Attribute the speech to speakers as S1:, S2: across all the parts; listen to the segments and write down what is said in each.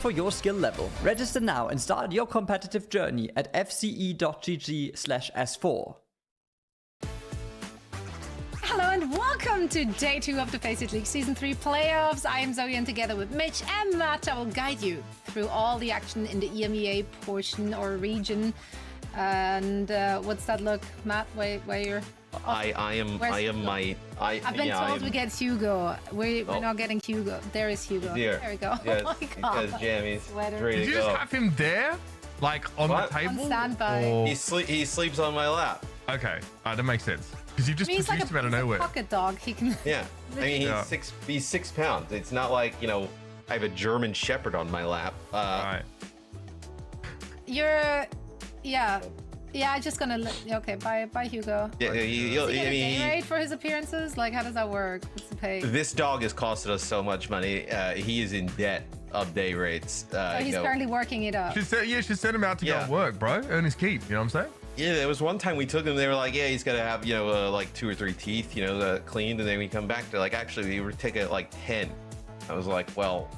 S1: for your skill level. Register now and start your competitive journey at fce.gg/s4.
S2: Hello and welcome to day 2 of the FACEIT League Season 3 playoffs. I am Zoe and together with Mitch and Matt, I will guide you through all the action in the EMEA portion or region. And what's that look, Matt? Where you're...
S3: I've been
S2: told we get Hugo. We're not getting Hugo. There is Hugo.
S3: There
S2: we go.
S3: Yes,
S2: oh my God.
S3: because Jammies ready
S4: Did
S3: to
S4: you
S3: go.
S4: just have him there? Like on
S3: What?
S4: the table?
S2: On standby.
S4: Or...
S3: He sleeps on my lap.
S4: Okay, that makes sense. Because you just
S2: He's
S4: produced
S2: like
S4: him out of nowhere.
S2: pocket dog. He can.
S3: Yeah, I mean
S4: Yeah.
S3: he's 6 pounds. It's not like, you know, I have a German Shepherd on my lap.
S4: Right.
S2: You're, yeah. Just gonna let. Okay, bye, Hugo.
S3: Yeah,
S2: Does he get a day
S3: he,
S2: rate for his appearances? Like, how does that work? What's the pay?
S3: this dog has costed us so much money. He is in debt of day rates.
S2: So he's currently working it up.
S4: Should send him out to go
S3: Yeah.
S4: and work, bro. Earn his keep. You know what I'm saying?
S3: Yeah, there was one time we took him. They were like, "Yeah, he's got to have, you know, like 2 or 3 teeth, you know, cleaned." And then we come back to like, actually, we were taking like 10. I was like, "Well,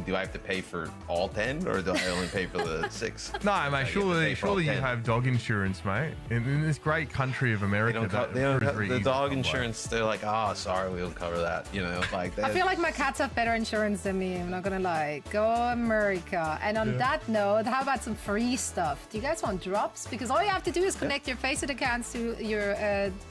S3: do I have to pay for all 10, or do I only pay for the 6?"
S4: No, mate. Surely you
S3: 10.
S4: have dog insurance, mate. In this great country of
S3: They
S4: America,
S3: don't,
S4: that
S3: they don't
S4: is
S3: have
S4: very
S3: the
S4: easy
S3: dog
S4: to
S3: insurance. They're like, "Oh, sorry, we don't cover that." You know, like that.
S2: I feel like my cats have better insurance than me. I'm not gonna lie. Go America. And on that note, how about some free stuff? Do you guys want drops? Because all you have to do is connect your FACEIT accounts to your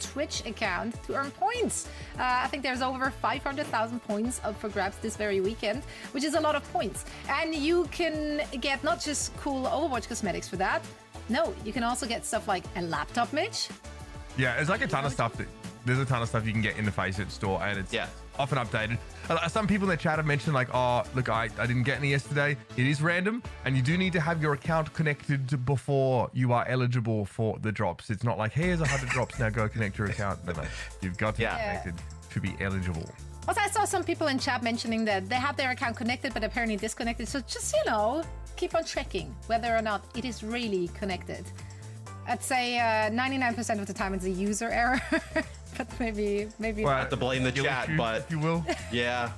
S2: Twitch account to earn points. I think there's over 500,000 points up for grabs this very weekend, which is a lot of points. And you can get not just cool Overwatch cosmetics for that. No, you can also get stuff like a laptop, Mitch.
S4: Yeah, there's like a ton of stuff there's a ton of stuff you can get in the FACEIT store, and it's often updated. Some people in the chat have mentioned like, "Oh, look, I didn't get any yesterday." It is random, and you do need to have your account connected before you are eligible for the drops. It's not like, "Here's 100 drops, now go connect your account." No, you've got to be connected to be eligible.
S2: Also, I saw some people in chat mentioning that they have their account connected, but apparently disconnected. So just, you know, keep on checking whether or not it is really connected. I'd say 99% of the time it's a user error, but maybe
S3: Well, I have to blame the chat, but
S4: if you will.
S3: yeah.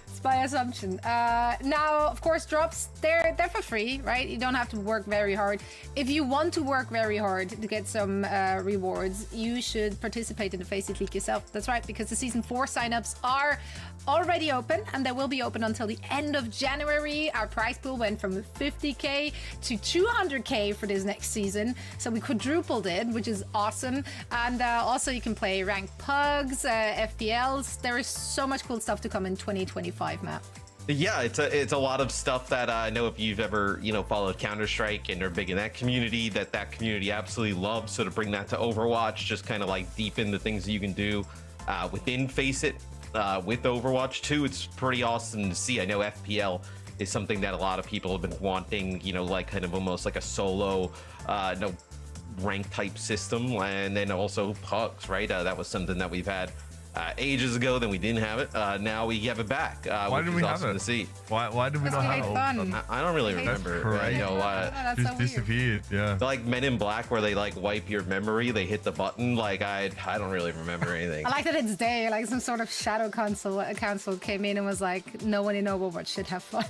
S2: it's by assumption. Now, of course, drops, they're for free, right? You don't have to work very hard. If you want to work very hard to get some rewards, you should participate in the FACEIT League yourself. That's right, because the Season 4 signups are already open, and they will be open until the end of January. Our prize pool went from 50k to 200k for this next season, so we quadrupled it, which is awesome. And also you can play ranked pugs, FPLs. There is so much cool stuff to come in 2025, Matt.
S3: Yeah, it's a lot of stuff that I know if you've ever, you know, followed Counter-Strike and are big in that community, that community absolutely loves. So to bring that to Overwatch, just kind of like deepen the things that you can do within FACEIT with Overwatch 2, it's pretty awesome to see. I know FPL is something that a lot of people have been wanting, you know, like kind of almost like a solo, rank type system, and then also pugs, right? That was something that we've had ages ago, then we didn't have it. Now we have it back.
S4: Why didn't we have it?
S3: To see.
S4: Why did we not have it?
S2: Fun.
S3: I don't really remember.
S4: Correct.
S3: You know,
S2: That's
S4: Just
S2: so weird.
S4: disappeared. Yeah.
S3: like Men in Black, where they like wipe your memory, they hit the button. Like I don't really remember anything.
S2: I like that it's day, like some sort of shadow council came in and was like, no one in Overwatch should have fun.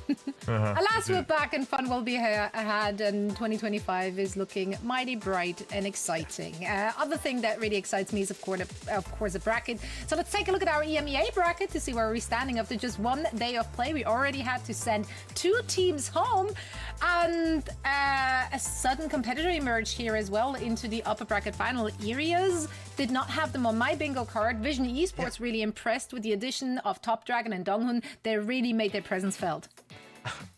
S2: Alas, we're back and fun will be ahead, and 2025 is looking mighty bright and exciting. Other thing that really excites me is, of course, the bracket. So let's take a look at our EMEA bracket to see where we're standing. After just 1 day of play, we already had to send 2 teams home, and a sudden competitor emerged here as well into the upper bracket final areas. Did not have them on my bingo card. Vision Esports really impressed with the addition of Top Dragon and Donghun. They really made their presence felt.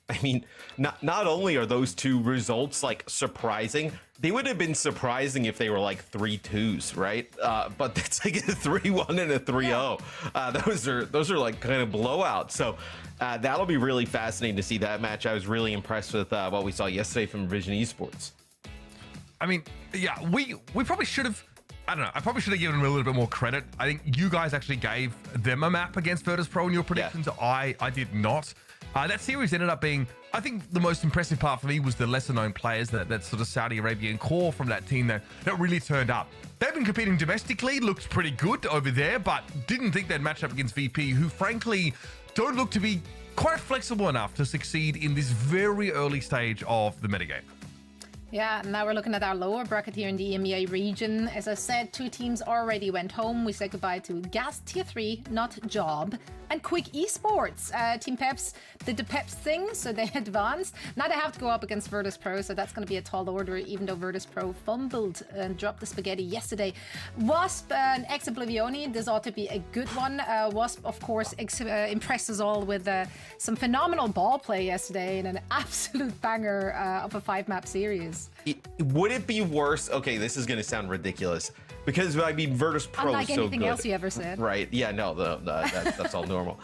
S3: I mean, not only are those 2 results like surprising, they would have been surprising if they were like 3-2s, right? But it's like a 3-1 and a 3-0. Those are like kind of blowouts. So that'll be really fascinating to see that match. I was really impressed with what we saw yesterday from Vision Esports.
S4: I mean, yeah, we probably should have. I don't know. I probably should have given them a little bit more credit. I think you guys actually gave them a map against Virtus.pro in your predictions.
S2: Yeah.
S4: I did not. That series ended up being, I think the most impressive part for me was the lesser known players, that sort of Saudi Arabian core from that team that really turned up. They've been competing domestically, looked pretty good over there, but didn't think they'd match up against VP, who frankly don't look to be quite flexible enough to succeed in this very early stage of the metagame.
S2: Yeah, now we're looking at our lower bracket here in the EMEA region. As I said, 2 teams already went home. We said goodbye to Gas Tier 3, not Job, and Quick Esports. Team Peps did the Peps thing, so they advanced. Now they have to go up against Virtus.pro, so that's going to be a tall order, even though Virtus.pro fumbled and dropped the spaghetti yesterday. Wasp and Ex-Oblivioni, this ought to be a good one. Wasp, of course, impressed us all with some phenomenal ball play yesterday and an absolute banger of a 5-map series.
S3: Would it be worse? Okay, this is going to sound ridiculous because I mean Virtus.pro
S2: Unlike
S3: is so
S2: anything
S3: good.
S2: else you ever said.
S3: Right? Yeah, no, that's all normal.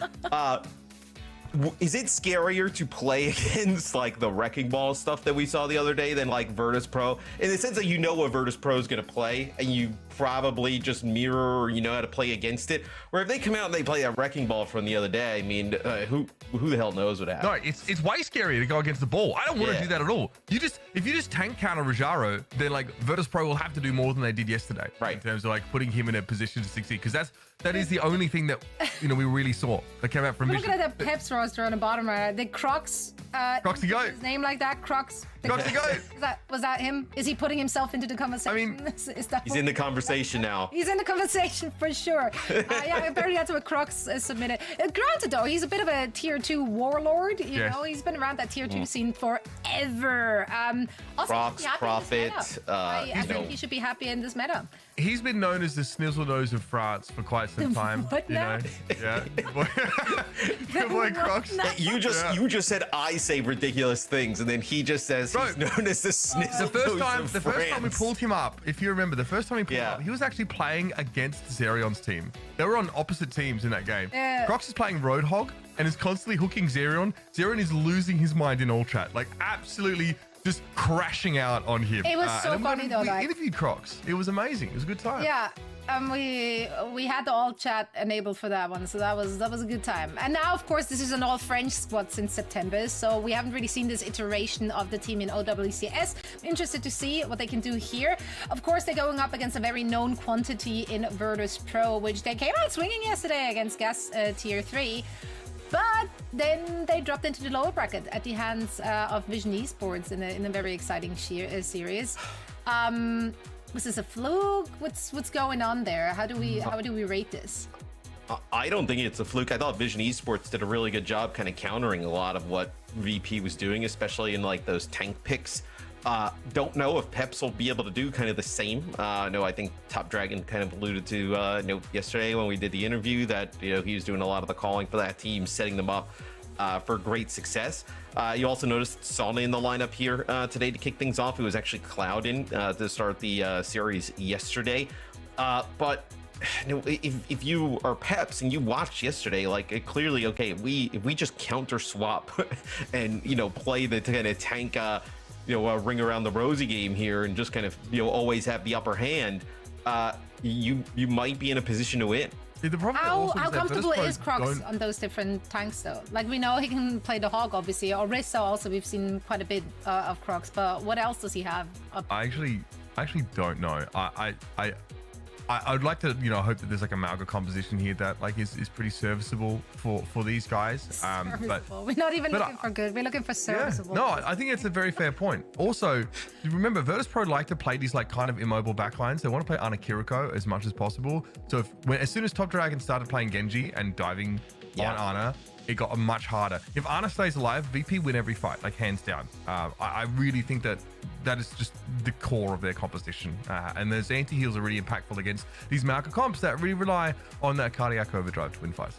S3: Is it scarier to play against like the wrecking ball stuff that we saw the other day than like Virtus.pro, in the sense that you know what Virtus.pro is going to play and you probably just mirror, or you know how to play against it? Where if they come out and they play a wrecking ball from the other day, I mean, who the hell knows what happens?
S4: No, it's way scarier to go against the ball. I don't want to do that at all. If you just tank counter Rajaro, then like Virtus.pro will have to do more than they did yesterday,
S3: right?
S4: In terms of like putting him in a position to succeed, because that is the only thing that we really saw that came out from.
S2: Look at the Peps roster on the bottom right. The Crocs.
S4: Crocs to go.
S2: His name like that, Crocs.
S4: Crocs to go.
S2: Was that him? Is he putting himself into the conversation?
S4: I mean,
S2: is that
S3: he's in the conversation now.
S2: He's in the conversation for sure. Yeah, apparently that's what Crocs submitted. Granted though, he's a bit of a tier 2 warlord. You know, he's been around that tier 2 scene forever. Also,
S3: Crocs, Prophet.
S2: I think he should be happy in this meta.
S4: He's been known as the snizzle nose of France for quite some time.
S2: What now?
S4: Yeah. Good boy, Crocs.
S3: You just said I say ridiculous things, and then he just says he's known as the snizzle nose of
S4: The first time we pulled him up, if you remember, the first time we pulled him up, he was actually playing against Zerion's team. They were on opposite teams in that game. Crocs is playing Roadhog and is constantly hooking Zerion. Zerion is losing his mind in all chat, like absolutely just crashing out on him.
S2: It was so funny though.
S4: We interviewed Crocs. It was amazing. It was a good time.
S2: Yeah. We had the all chat enabled for that one, so that was a good time. And now, of course, this is an all French squad since September, so we haven't really seen this iteration of the team in OWCS. I'm interested to see what they can do here. Of course, they're going up against a very known quantity in Virtus.pro, which they came out swinging yesterday against Gas Tier 3. But then they dropped into the lower bracket at the hands of Vision Esports in a very exciting series. Was this a fluke? What's going on there? How do we rate this?
S3: I don't think it's a fluke. I thought Vision Esports did a really good job kind of countering a lot of what VP was doing, especially in like those tank picks. Don't know if Peps will be able to do kind of the same. No, I think Top Dragon kind of alluded to yesterday when we did the interview that he was doing a lot of the calling for that team, setting them up for great success. You also noticed Sauna in the lineup here today to kick things off. It was actually Cloud in to start the series yesterday. But if you are Peps and you watched yesterday, like clearly, okay, if we just counter swap and play the kind of tank ring around the rosy game here and just kind of always have the upper hand, you might be in a position to win.
S2: How comfortable is Crocs on those different tanks though? Like we know he can play the Hog obviously, Orisa also we've seen quite a bit of Crocs, but what else does he have?
S4: I actually don't know. I would like to hope that there's like a Malga composition here that like is pretty serviceable for these guys. But
S2: we're not even looking for good, we're looking for serviceable.
S4: No, I think it's a very fair point. Also, you remember Virtus.pro like to play these like kind of immobile backlines. They want to play Ana Kiriko as much as possible. So as soon as Top Dragon started playing Genji and diving on Ana, it got much harder. If Ana stays alive, VP win every fight, like hands down. I really think that is just the core of their composition. And those anti-heals are really impactful against these Malka comps that really rely on that cardiac overdrive to win fights.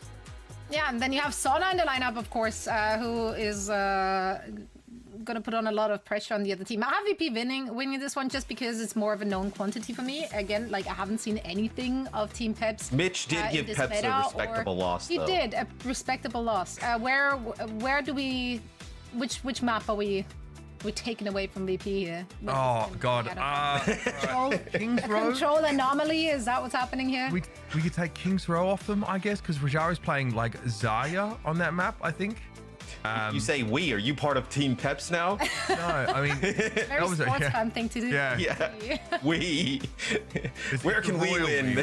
S2: Yeah, and then you have Sauna in the lineup, of course, who is going to put on a lot of pressure on the other team. I have VP winning this one just because it's more of a known quantity for me. Again, like I haven't seen anything of Team Peps.
S3: Mitch did give Peps a respectable loss, though.
S2: He did, a respectable loss. Where do we, which map are we taking away from VP here?
S4: Oh God! Kings Row.
S2: Control anomaly. Is that what's happening here?
S4: We could take Kings Row off them, I guess, because Rajari's playing like Zarya on that map, I think.
S3: You say we. Are you part of Team Peps now?
S4: No, I mean,
S2: Very sports fan thing to do.
S3: Yeah. We. Where can we win?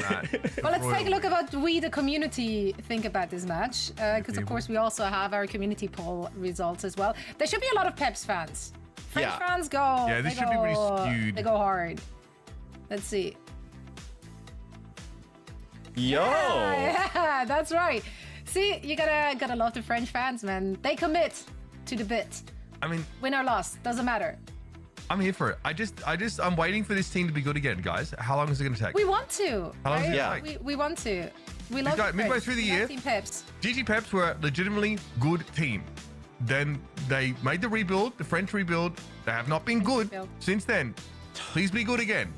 S2: Well, let's take a look at what we, the community, think about this match. Because, of course, we also have our community poll results as well. There should be a lot of Peps fans. French fans go.
S4: Yeah, this should be really skewed.
S2: They go hard. Let's see.
S3: Yo.
S2: Yeah, that's right. See, you gotta love the French fans, man. They commit to the bit.
S4: I mean,
S2: win or loss, doesn't matter.
S4: I'm here for it. I'm waiting for this team to be good again, guys. How long is it going to take?
S2: We want to.
S4: How long is it
S2: right?
S4: take?
S2: We want to. We love
S4: Guys, midway through the year,
S2: Team Peps.
S4: GG Peps were a legitimately good team. Then they made the rebuild, the French rebuild. They have not been good since then. Please be good again.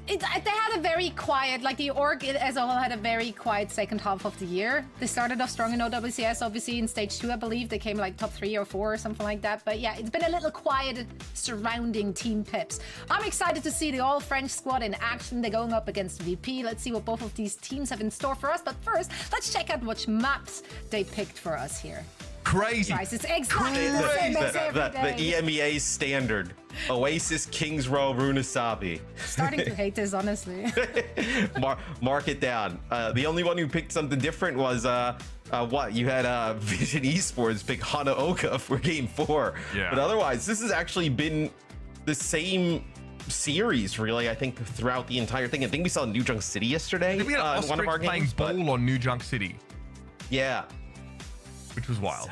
S2: They had a very quiet, like the org as a whole had a very quiet second half of the year. They started off strong in OWCS, obviously in stage 2, I believe. They came like top 3 or 4 or something like that. But yeah, it's been a little quiet surrounding Team Peps. I'm excited to see the all-French squad in action. They're going up against VP. Let's see what both of these teams have in store for us. But first, let's check out which maps they picked for us here.
S4: Crazy.
S2: Guys, it's exactly the same as every day.
S3: The EMEA standard. Oasis, Kings Row, Runasabi.
S2: Starting to hate this, honestly.
S3: Mark it down. The only one who picked something different was what? You had Vision Esports pick Hanaoka for game 4.
S4: Yeah.
S3: But otherwise, this has actually been the same series, really, I think, throughout the entire thing. I think we saw New Junk City yesterday.
S4: Did we had
S3: one of our
S4: playing
S3: games,
S4: ball on New Junk City?
S3: Yeah.
S4: Which was wild.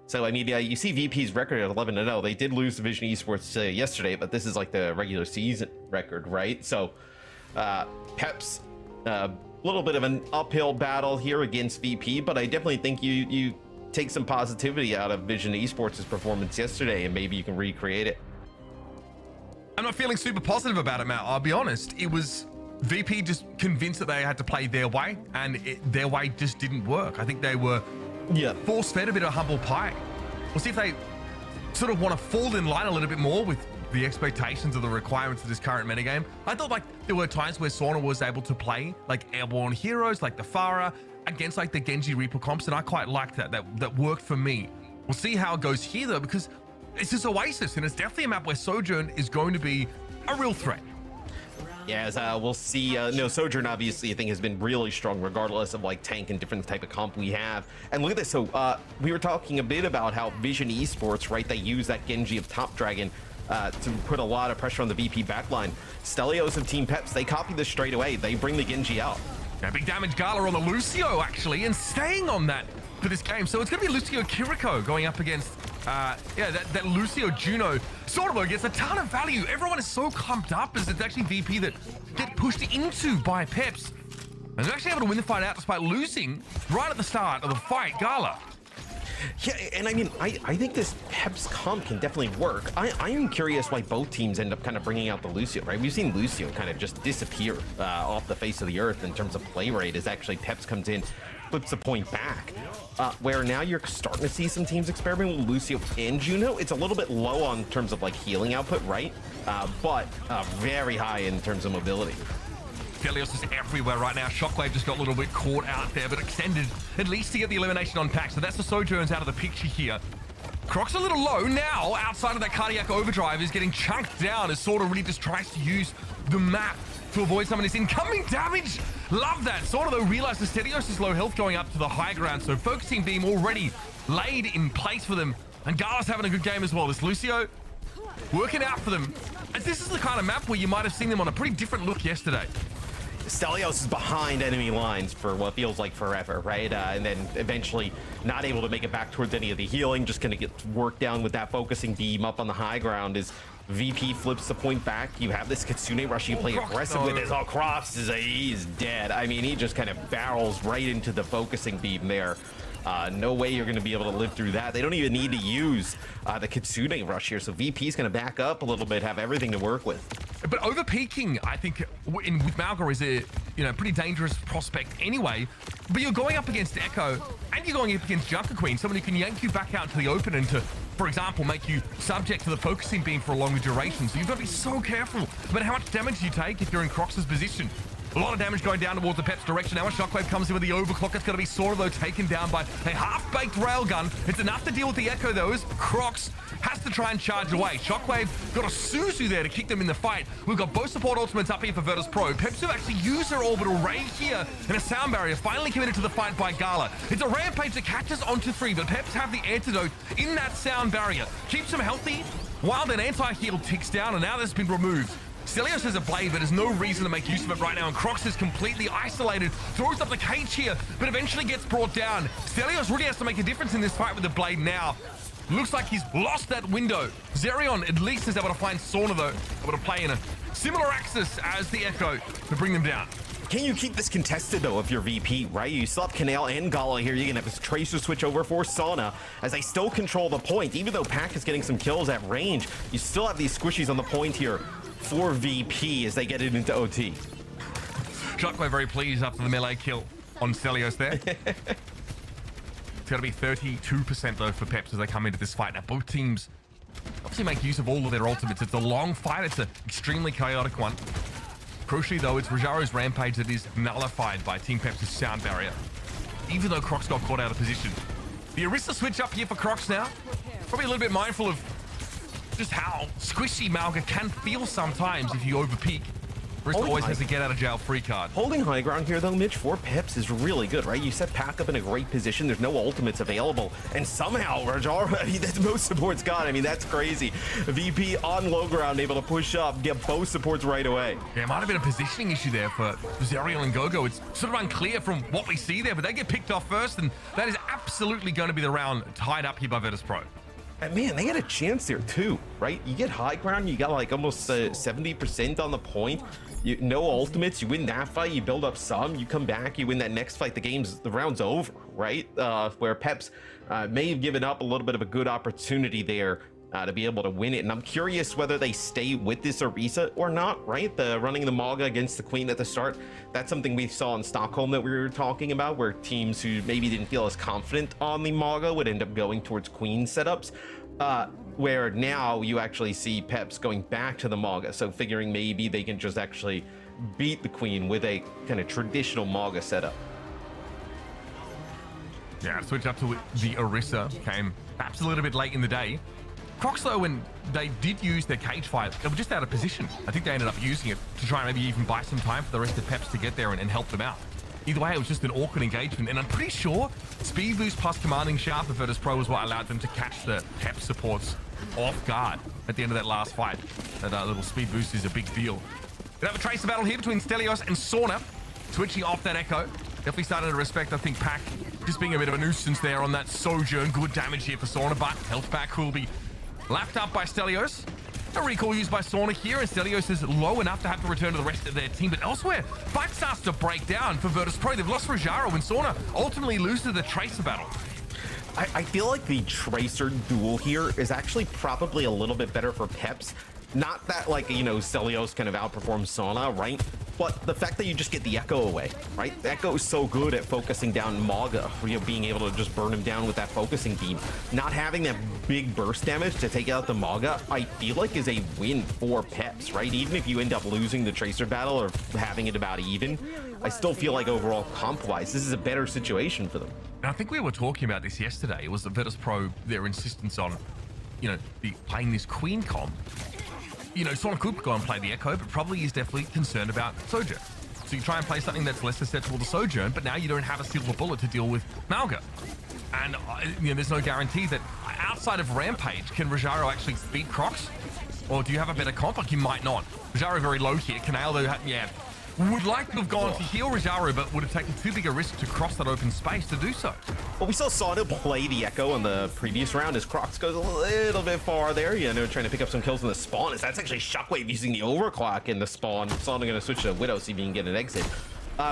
S3: So I mean, you see VP's record at 11-0. They did lose to Vision Esports yesterday, but this is like the regular season record, right? So Peps, a little bit of an uphill battle here against VP, but I definitely think you take some positivity out of Vision Esports' performance yesterday, and maybe you can recreate it.
S4: I'm not feeling super positive about it, Matt. I'll be honest. It was VP just convinced that they had to play their way, and their way just didn't work. I think they were force-fed a bit of humble pie. We'll see if they sort of want to fall in line a little bit more with the expectations of the requirements of this current metagame. I thought like there were times where Sauna was able to play like airborne heroes like the Pharah against like the Genji Reaper comps, and I quite liked that. That worked for me. We'll see how it goes here though, because it's just Oasis, and it's definitely a map where Sojourn is going to be a real threat.
S3: Yeah, as we'll see, Sojourn obviously I think has been really strong regardless of like tank and different type of comp we have. And look at this, so we were talking a bit about how Vision Esports, right, they use that Genji of Top Dragon to put a lot of pressure on the VP backline. Stelios of Team Peps, they copy this straight away. They bring the Genji out.
S4: Yeah, big damage Gala on the Lucio actually, and staying on that for this game. So it's going to be Lucio Kiriko going up against that Lucio Juno. Sort of gets a ton of value. Everyone is so pumped up as it's actually VP that get pushed into by Peps. And they're actually able to win the fight out despite losing right at the start of the fight, Gala.
S3: Yeah, and I mean, I think this Peps comp can definitely work. I am curious why both teams end up kind of bringing out the Lucio, right? We've seen Lucio kind of just disappear off the face of the earth in terms of play rate as actually Peps comes in, flips the point back. Where now you're starting to see some teams experiment with Lucio and Juno. It's a little bit low on terms of like healing output, right? But very high in terms of mobility.
S4: Stelios is everywhere right now. Shockwave just got a little bit caught out there, but extended at least to get the elimination on pack. So that's the Sojourns out of the picture here. Croc's a little low now. Outside of that cardiac overdrive is getting chunked down as Sorta really just tries to use the map to avoid some of this incoming damage. Love that. Sorta though realized the Stelios is low health going up to the high ground. So focusing beam already laid in place for them. And Gala's having a good game as well. This Lucio working out for them. And this is the kind of map where you might have seen them on a pretty different look yesterday.
S3: Stelios is behind enemy lines for what feels like forever, right? And then eventually not able to make it back towards any of the healing, just gonna get worked down with that focusing beam up on the high ground as VP flips the point back. You have this Kitsune rush you play aggressive with as Cross he's dead. I mean, he just kind of barrels right into the focusing beam there. No way you're going to be able to live through that. They don't even need to use the Kitsune rush here. So VP's going to back up a little bit, have everything to work with.
S4: But over peaking, I think, with Malgar is a pretty dangerous prospect anyway. But you're going up against Echo, and you're going up against Junker Queen, someone who can yank you back out to the open and to, for example, make you subject to the focusing beam for a longer duration. So you've got to be so careful about how much damage you take if you're in Crox's position. A lot of damage going down towards the Peps direction. Now a Shockwave comes in with the overclock. It's going to be Sauna, though, taken down by a half-baked railgun. It's enough to deal with the Echo, though, as Crocs has to try and charge away. Shockwave got a Suzu there to kick them in the fight. We've got both support ultimates up here for Virtus.pro. Peps have actually used their orbital ray here, and a sound barrier finally committed to the fight by Gala. It's a rampage that catches onto 3, but Peps have the antidote in that sound barrier. Keeps them healthy, while that anti-heal ticks down, and now that's been removed. Stelios has a blade, but there's no reason to make use of it right now, and Crocs is completely isolated, throws up the cage here, but eventually gets brought down. Stelios really has to make a difference in this fight with the blade now. Looks like he's lost that window. Zerion at least is able to find Sauna, though, able to play in a similar axis as the Echo to bring them down.
S3: Can you keep this contested, though, if you're VP, right? You still have Canal and Gala here. You can have this Tracer switch over for Sauna as they still control the point. Even though Pack is getting some kills at range, you still have these squishies on the point here for VP as they get it into OT.
S4: Shockwave very pleased after the melee kill on Stelios there. It's going to be 32% though for Peps as they come into this fight. Now both teams obviously make use of all of their ultimates. It's a long fight. It's an extremely chaotic one. Crucially though, it's Rojaro's rampage that is nullified by Team Peps' sound barrier, even though Crocs got caught out of position. The Orisa switch up here for Crocs now. Probably a little bit mindful of just how squishy Malga can feel sometimes if you overpeak. Orisa always has a get out of jail free card.
S3: Holding high ground here though, Mitch, for Peps is really good, right? You set Pack up in a great position. There's no ultimates available. And somehow Rajaro, I mean, that's most supports got. I mean, that's crazy. VP on low ground, able to push up, get both supports right away.
S4: Yeah, it might have been a positioning issue there for Zerial and Gogo. It's sort of unclear from what we see there, but they get picked off first, and that is absolutely going to be the round tied up here by Virtus.pro.
S3: And man, they get a chance there too, right? You get high ground, you got like almost 70% on the point. No ultimates, you win that fight, you build up some, you come back, you win that next fight, the round's over, right? Where Peps may have given up a little bit of a good opportunity there to be able to win it. And I'm curious whether they stay with this Orisa or not, right? The running the Malga against the Queen at the start, that's something we saw in Stockholm that we were talking about, where teams who maybe didn't feel as confident on the Malga would end up going towards Queen setups. Where now you actually see Peps going back to the Malga, so figuring maybe they can just actually beat the Queen with a kind of traditional Malga setup.
S4: Yeah, switch up to the Orisa came perhaps a little bit late in the day. Crocs, though, when they did use their cage fight, they were just out of position. I think they ended up using it to try and maybe even buy some time for the rest of Peps to get there and help them out. Either way, it was just an awkward engagement, and I'm pretty sure speed boost plus commanding shaft of Virtus.pro was what allowed them to catch the Pep supports off guard at the end of that last fight. That little speed boost is a big deal. We have a Tracer battle here between Stelios and Sauna, switching off that Echo. Definitely starting to respect, I think, Pack just being a bit of a nuisance there on that Sojourn. Good damage here for Sauna, but health back will be lapped up by Stelios. A recall used by Sauna here, and Stelios is low enough to have to return to the rest of their team. But elsewhere, fight starts to break down for Virtus.pro. They've lost Rojaro, and Sauna ultimately loses the Tracer battle.
S3: I feel like the Tracer duel here is actually probably a little bit better for Peps. Not that, like, you know, Stelios kind of outperforms Sauna, right? But the fact that you just get the Echo away, right? The Echo is so good at focusing down Malga, you know, being able to just burn him down with that focusing beam. Not having that big burst damage to take out the Malga, I feel like is a win for Peps, right? Even if you end up losing the Tracer battle or having it about even, I still feel like overall comp-wise, this is a better situation for them.
S4: And I think we were talking about this yesterday. It was the Virtus.pro, their insistence on, you know, playing this Queen comp. You know, Sauna could go and play the Echo, but probably is definitely concerned about Sojourn. So you try and play something that's less susceptible to Sojourn, but now you don't have a silver bullet to deal with Malga. And, you know, there's no guarantee that outside of Rampage, can Rojaro actually beat Crocs? Or do you have a better comp? Like, you might not. Rojaro very low here. Canal, though, yeah, would like to have gone to heal Rojaro, but would have taken too big a risk to cross that open space to do so.
S3: Well, we saw Sauna play the Echo in the previous round as Crocs goes a little bit far there, you know, trying to pick up some kills in the spawn. That's actually Shockwave using the overclock in the spawn. Sauna going to switch to Widow, see if he can get an exit.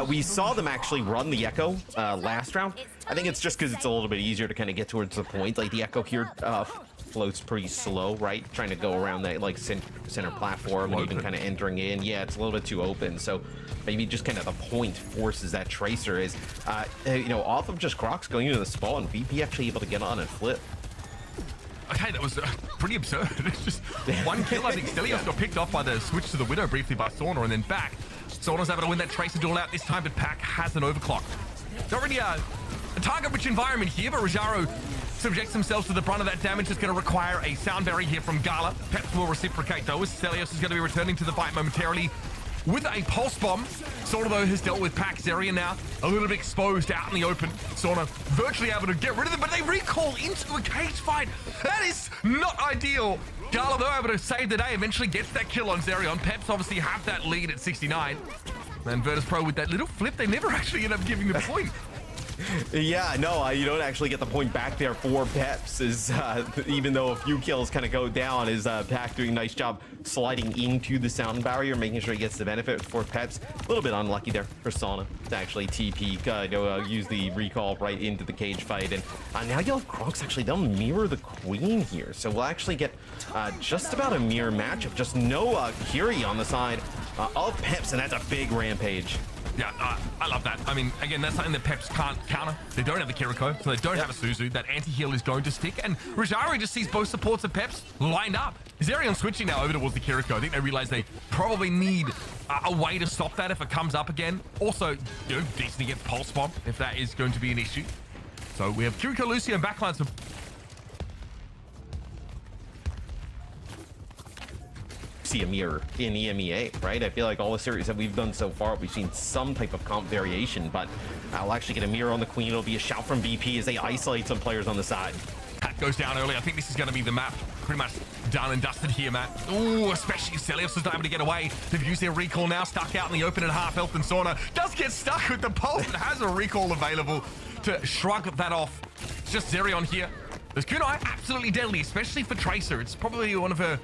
S3: We saw them actually run the Echo last round. I think it's just because it's a little bit easier to kind of get towards the point. Like, the Echo here floats pretty slow, right? Trying to go around that, like, center platform and even kind of entering in. Yeah, it's a little bit too open. So maybe just kind of the point forces that Tracer is, you know, off of just Crocs going into the spawn, VP actually able to get on and flip.
S4: Okay, that was pretty absurd. It's just one kill. I think Stelios got picked off by the switch to the Widow briefly by Sauna and then back. Sauna's able to win that Tracer duel out this time, but Pack has an overclock. It's already a target-rich environment here, but Rojaro subjects themselves to the brunt of that damage. It's going to require a sound barrier here from Gala. Peps will reciprocate, though, as Stelios is going to be returning to the fight momentarily with a pulse bomb. Sauna, though, has dealt with Pack. Zerion now a little bit exposed out in the open. Sauna virtually able to get rid of them, but they recall into a cage fight. That is not ideal. Gala, though, able to save the day, eventually gets that kill on Zerion. Peps obviously have that lead at 69. And Virtus.pro with that little flip, they never actually end up giving the point.
S3: Yeah, no, you don't actually get the point back there for Peps, is even though a few kills kind of go down, is Pack doing a nice job sliding into the sound barrier, making sure he gets the benefit for Peps. A little bit unlucky there for Sauna to actually TP, use the recall right into the cage fight. And now you'll have Crocs actually, they'll mirror the Queen here. So we'll actually get just about a mirror matchup, just no Curie on the side of Peps, and that's a big rampage.
S4: Yeah, I love that. I mean, again, that's something that Peps can't counter. They don't have the Kiriko, so they don't have a Suzu. That anti-heal is going to stick, and Rojaro just sees both supports of Peps lined up. Zerion switching now over towards the Kiriko. I think they realize they probably need a way to stop that if it comes up again. Also, decent against Pulse Bomb, if that is going to be an issue. So we have Kiriko, Lucio, and backline. So
S3: see a mirror in EMEA, right? I feel like all the series that we've done so far, we've seen some type of comp variation, but I'll actually get a mirror on the Queen. It'll be a shout from VP as they isolate some players on the side.
S4: Pat goes down early. I think this is going to be the map pretty much done and dusted here, Matt. Ooh, especially Stelios was not able to get away. They've used their recall now, stuck out in the open at half health, and Sauna does get stuck with the pulse, but has a recall available to shrug that off. It's just Zerion here. There's Kunai, absolutely deadly, especially for Tracer. It's probably one of her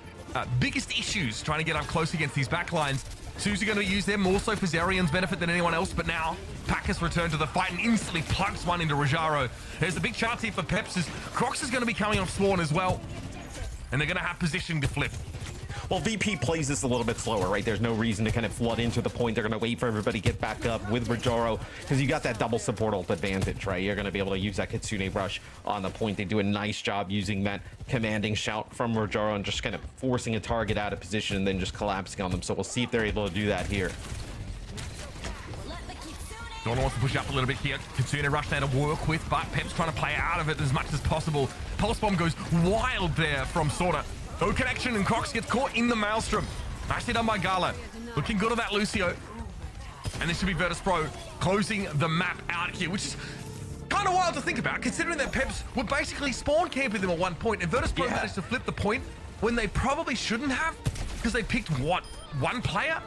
S4: biggest issues trying to get up close against these backlines. Suzu going to use them more so for Zerion's benefit than anyone else, but now Pack has returned to the fight and instantly plugs one into Rojaro. There's a big chance here for Peps as Crocs is going to be coming off spawn as well, and they're going to have positioning to flip.
S3: Well, VP plays this a little bit slower, right? There's no reason to kind of flood into the point. They're going to wait for everybody to get back up with Rojaro because you got that double support ult advantage, right? You're going to be able to use that Kitsune Rush on the point. They do a nice job using that commanding shout from Rojaro and just kind of forcing a target out of position and then just collapsing on them. So we'll see if they're able to do that here.
S4: Donna wants to push up a little bit here. Kitsune Rush there to work with, but Peps trying to play out of it as much as possible. Pulse Bomb goes wild there from Sauna. No connection, and Crocs gets caught in the maelstrom. Nicely done by Gala. Looking good on that Lucio. And this should be Virtus.pro closing the map out here, which is kind of wild to think about, considering that Peps were basically spawn camping them at one point, and Virtus.pro managed to flip the point when they probably shouldn't have, because they picked, what, one player?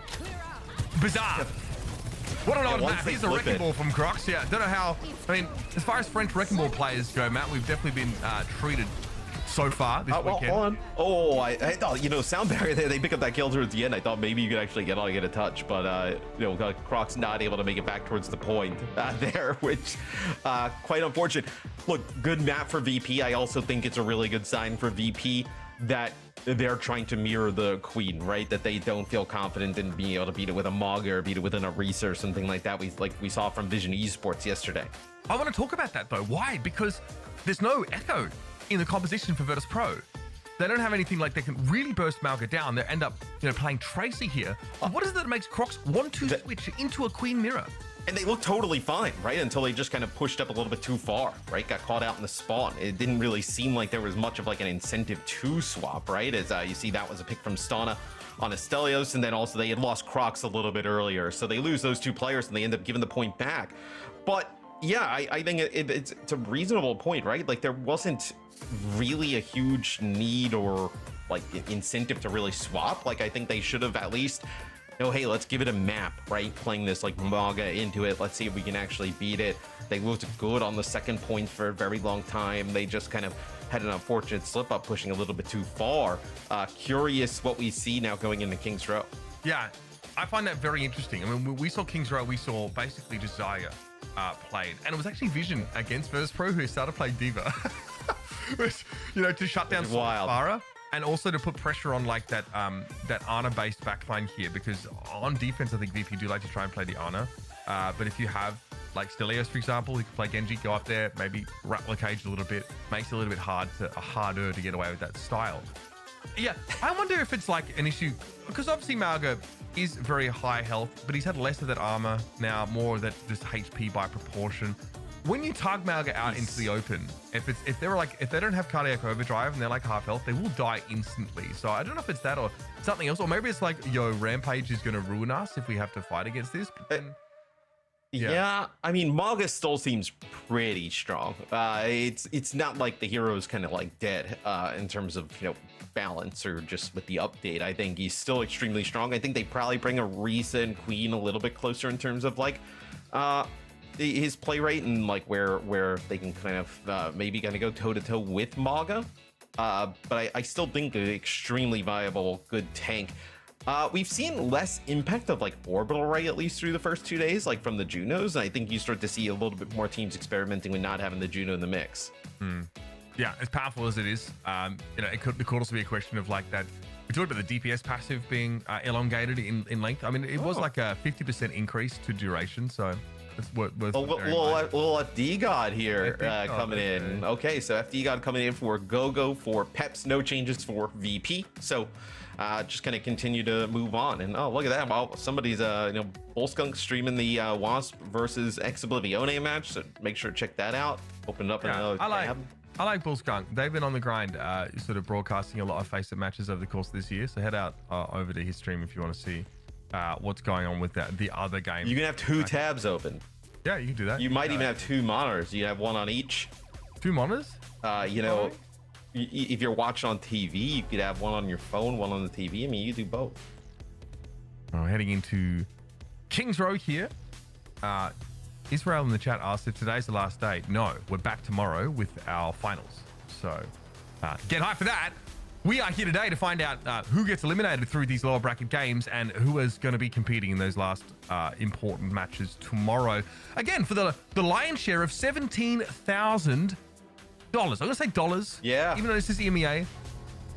S4: Bizarre. What an odd map. Here's a Wrecking Ball from Crocs. Yeah, don't know how. I mean, as far as French Wrecking Ball players go, Matt, we've definitely been treated so far this weekend.
S3: Hold on. Oh, I thought, sound barrier there, they pick up that kill towards the end. I thought maybe you could actually get a touch, but Croc's not able to make it back towards the point there, which quite unfortunate. Look, good map for VP. I also think it's a really good sign for VP that they're trying to mirror the Queen, right? That they don't feel confident in being able to beat it with a Mog or beat it with an Arisa or something like that. We saw from Vision Esports yesterday.
S4: I want to talk about that though. Why? Because there's no Echo in the composition for Virtus.pro. They don't have anything like they can really burst Malga down. They end up, playing Tracy here. What is it that makes Crocs want to switch into a Queen mirror?
S3: And they look totally fine, right? Until they just kind of pushed up a little bit too far, right? Got caught out in the spawn. It didn't really seem like there was much of like an incentive to swap, right? As you see, that was a pick from Stana on Estelios, and then also they had lost Crocs a little bit earlier. So they lose those two players and they end up giving the point back. But yeah, I think it's a reasonable point, right? Like there wasn't really a huge need or like incentive to really swap. Like I think they should have at least, hey, let's give it a map, right? Playing this like Maga into it. Let's see if we can actually beat it. They looked good on the second point for a very long time. They just kind of had an unfortunate slip up, pushing a little bit too far. Curious what we see now going into King's Row.
S4: Yeah, I find that very interesting. I mean, we saw King's Row, we saw basically just Zaya played, and it was actually Vision against Virtus.pro who started playing Diva. Which, to shut down Farah. And also to put pressure on like that Ana-based backline here, because on defense, I think VP do like to try and play the Ana. But if you have like Stelios, for example, who can play Genji, go up there, maybe rattle a cage a little bit, makes it a little bit harder to get away with that style. Yeah, I wonder if it's like an issue because obviously Malga is very high health, but he's had less of that armor now, more of that just HP by proportion. When you tug Malga out into the open, if they don't have cardiac overdrive and they're like half health, they will die instantly. So I don't know if it's that or something else, or maybe it's like, yo, Rampage is going to ruin us if we have to fight against this. But then,
S3: yeah, I mean, Malga still seems pretty strong. It's not like the hero is kind of like dead in terms of, you know, balance or just with the update. I think he's still extremely strong. I think they probably bring a Risa and Queen a little bit closer in terms of like his play rate and like where they can kind of maybe kind of go toe to toe with Malga. But I still think an extremely viable, good tank. We've seen less impact of like orbital ray at least through the first 2 days, like from the Junos, and I think you start to see a little bit more teams experimenting with not having the Juno in the mix.
S4: Yeah, as powerful as it is, you know, it could also be a question of like that. We talked about the DPS passive being elongated in length. I mean, it was like a 50% increase to duration, so it's worth
S3: little FD God here coming in. Okay, so FD God coming in for Go for Peps, no changes for VP. So just kind of continue to move on. And oh, look at that! Well, somebody's Bullskunk streaming the Wasp versus Ex Oblivione match. So make sure to check that out. Open up another tab.
S4: I like Bullskunk. They've been on the grind, sort of broadcasting a lot of FACEIT matches over the course of this year. So head out over to his stream if you want to see what's going on with the other game.
S3: You can have 2 tabs open.
S4: Yeah, you can do that.
S3: You might even have 2 monitors. You have one on each.
S4: 2 monitors?
S3: You know, if you're watching on TV, you could have one on your phone, one on the TV. I mean, you do both.
S4: Heading into Kings Row here. Israel in the chat asked if today's the last day. No, we're back tomorrow with our finals. So get hyped for that. We are here today to find out who gets eliminated through these lower bracket games and who is going to be competing in those last important matches tomorrow. Again, for the lion's share of $17,000. I'm going to say dollars.
S3: Yeah.
S4: Even though this is EMEA.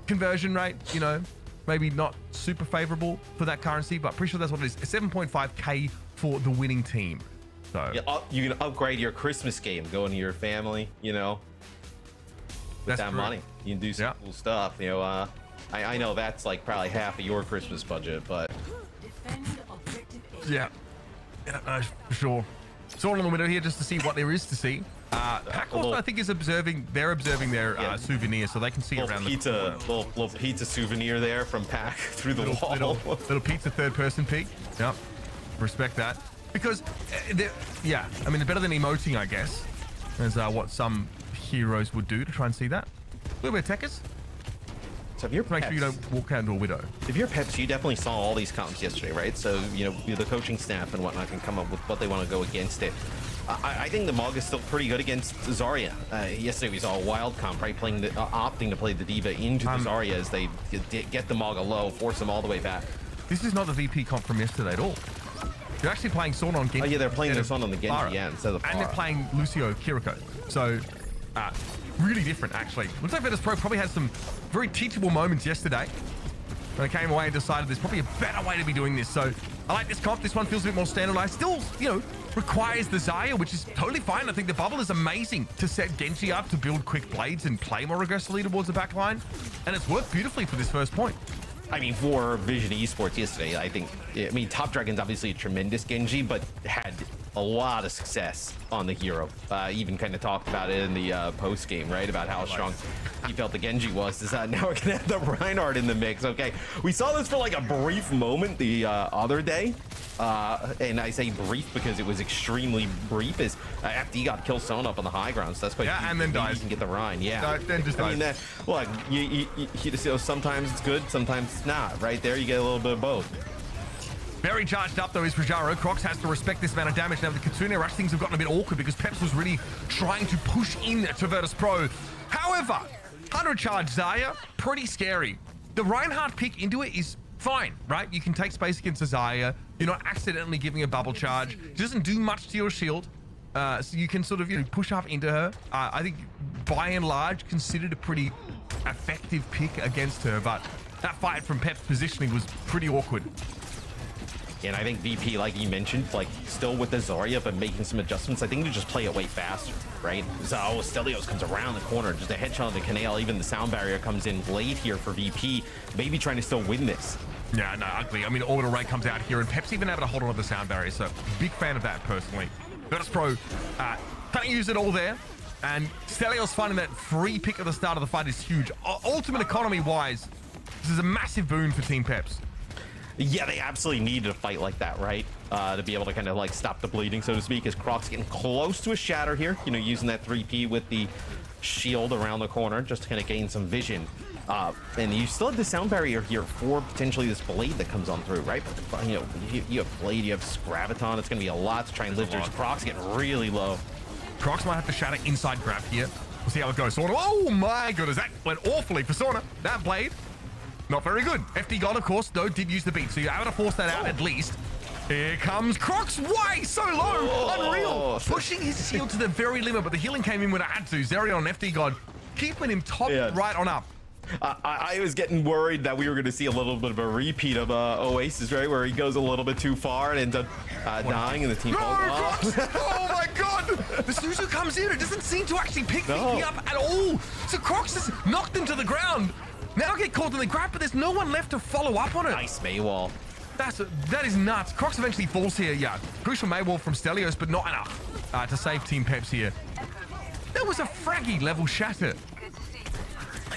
S4: Conversion rate, you know, maybe not super favorable for that currency, but pretty sure that's what it is. 7.5K for the winning team. So
S3: yeah, you can upgrade your Christmas game, going to your family, you know, with that money. You can do some cool stuff. You know, I know that's like probably half of your Christmas budget, but
S4: yeah, for sure. So on the window here just to see what there is to see. Pack also, I think, is observing. They're observing their souvenir, so they can see around
S3: the little pizza souvenir there from Pack through the wall.
S4: Little pizza third-person peek. Yep, respect that. Because, yeah, I mean, better than emoting, I guess, is what some heroes would do to try and see that. A little bit of techers.
S3: So if you're
S4: make sure you don't walk out into a widow.
S3: If you're Peps, you definitely saw all these comps yesterday, right? So, you know, the coaching staff and whatnot can come up with what they want to go against it. I think the Mog is still pretty good against Zarya. Yesterday we saw a wild comp, right? Playing opting to play the D.Va into the Zarya as they get the Mog low, force them all the way back.
S4: This is not the VP comp from yesterday at all. They're actually playing Sorn on Genji.
S3: Oh yeah, they're playing this one on the Genji, yeah, instead of the
S4: And they're playing Lucio Kiriko. So, really different, actually. Looks like Virtus.pro probably had some very teachable moments yesterday. When they came away and decided there's probably a better way to be doing this. So, I like this comp. This one feels a bit more standardized. Still, you know, requires the Zarya, which is totally fine. I think the bubble is amazing to set Genji up to build quick blades and play more aggressively towards the back line. And it's worked beautifully for this first point.
S3: I mean, for Vision Esports yesterday, I think, I mean, Top Dragon's obviously a tremendous Genji, but had a lot of success on the hero. Even kind of talked about it in the post game, right? About how strong he felt the Genji was. Now we're gonna have the Reinhardt in the mix. Okay, we saw this for like a brief moment the other day. And I say brief because it was extremely brief. Is after he got kill Sona up on the high ground, so that's quite
S4: and then dies.
S3: You can get the Rhine,
S4: Then just
S3: I mean, look, you know, sometimes it's good, sometimes it's not. Right there, you get a little bit of both.
S4: Very charged up though is Rajaro. Crocs has to respect this amount of damage. Now the Kitsune Rush things have gotten a bit awkward because Peps was really trying to push in to Virtus.pro. However, 100 charge Zarya, pretty scary. The Reinhardt pick into it is fine, right? You can take space against Zarya. You're not accidentally giving a bubble charge. It doesn't do much to your shield. So you can sort of, you know, push up into her. I think by and large considered a pretty effective pick against her, but that fight from Pep's positioning was pretty awkward.
S3: And I think VP, like you mentioned, like still with the Zarya, but making some adjustments. I think they just play it way faster, right? So Stelios comes around the corner, just a headshot on the canal. Even the sound barrier comes in late here for VP, maybe trying to still win this.
S4: Yeah, no, ugly. I mean, Orbital Ray comes out here, and Peps even able to hold on to the sound barrier, so big fan of that personally. Virtus.pro can't use it all there, and Stelios finding that free pick at the start of the fight is huge. Ultimate economy-wise, this is a massive boon for Team Peps.
S3: Yeah, they absolutely needed a fight like that, right? To be able to kind of like stop the bleeding, so to speak, as Croc's getting close to a shatter here, you know, using that 3P with the shield around the corner just to kind of gain some vision. And you still have the sound barrier here for potentially this blade that comes on through, right? But, you know, you have blade, you have Graviton. It's going to be a lot to try and lift yours. Croc's getting really low.
S4: Crocs might have to shatter inside grab here. We'll see how it goes. Sauna, oh my goodness, that went awfully for Sauna. That blade, not very good. FD God, of course, though, did use the beat, so you're able to force that out at least. Here comes Crocs. Why so low? Unreal. Pushing his shield to the very limit, but the healing came in when it had to. Zerion on FD God, keeping him top right on up.
S3: I was getting worried that we were going to see a little bit of a repeat of Oasis, right? Where he goes a little bit too far and ends up dying in the team.
S4: Oh my god! The Suzu comes in. It doesn't seem to actually pick VP up at all. So Crocs has knocked him to the ground. Now get caught in the grab, but there's no one left to follow up on it.
S3: Nice Maywall.
S4: That is nuts. Crocs eventually falls here. Yeah, crucial Maywall from Stelios, but not enough to save Team Peps here. That was a fraggy level shatter.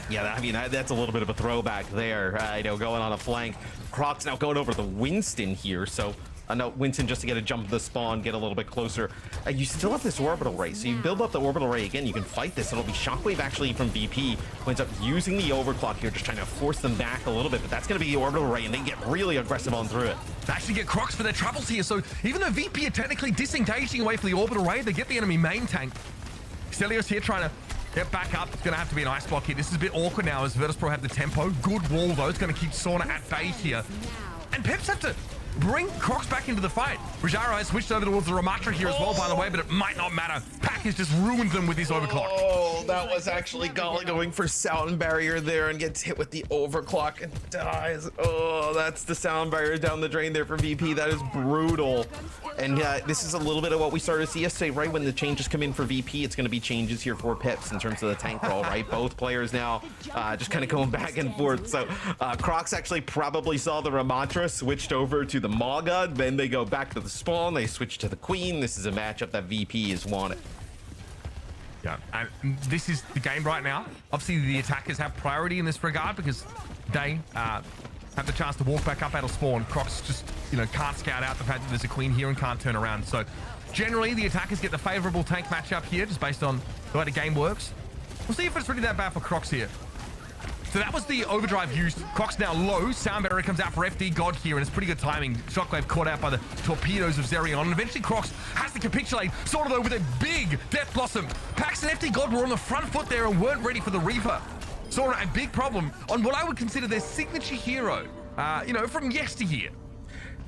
S3: Yeah, I mean, that's a little bit of a throwback there, you know, going on a flank. Croc's now going over to the Winston here, so I know Winston just to get a jump to the spawn, get a little bit closer. You still have this orbital ray, so you build up the orbital ray again, you can fight this. It'll be Shockwave actually from VP, who ends up using the overclock here, just trying to force them back a little bit, but that's going to be the orbital ray, and they get really aggressive on through it.
S4: They actually get Crocs for their troubles here, so even though VP are technically disengaging away from the orbital ray, they get the enemy main tank. Stelios here trying to get back up. It's going to have to be an ice block here. This is a bit awkward now as Virtus.pro have the tempo. Good wall, though. It's going to keep Sauna at bay here. And Peps have to bring Crocs back into the fight. Rajara has switched over towards the Ramatra here as well, by the way, but it might not matter. Pack has just ruined them with his overclock.
S3: Oh, that was actually going for sound barrier there and gets hit with the overclock and dies. Oh, that's the sound barrier down the drain there for VP. That is brutal. And this is a little bit of what we started to see yesterday, right? When the changes come in for VP, it's going to be changes here for Peps in terms of the tank roll, right? Both players now just kind of going back and forth. So Crocs actually probably saw the Ramatra, switched over to the Maga, then they go back to the spawn, they switch to the Queen. This is a matchup that VP is wanted.
S4: Yeah, and this is the game right now. Obviously, the attackers have priority in this regard because they have the chance to walk back up out of spawn. Crocs just, you know, can't scout out the fact that there's a Queen here and can't turn around. So generally, the attackers get the favorable tank matchup here just based on the way the game works. We'll see if it's really that bad for Crocs here. So that was the overdrive used. Crocs now low. Sound barrier comes out for FD God here, and it's pretty good timing. Shockwave caught out by the torpedoes of Zerion, and eventually Crocs has to capitulate. Sort of though with a big Death Blossom. Pax and FD God were on the front foot there and weren't ready for the Reaper. Saw a big problem on what I would consider their signature hero, you know, from yesteryear.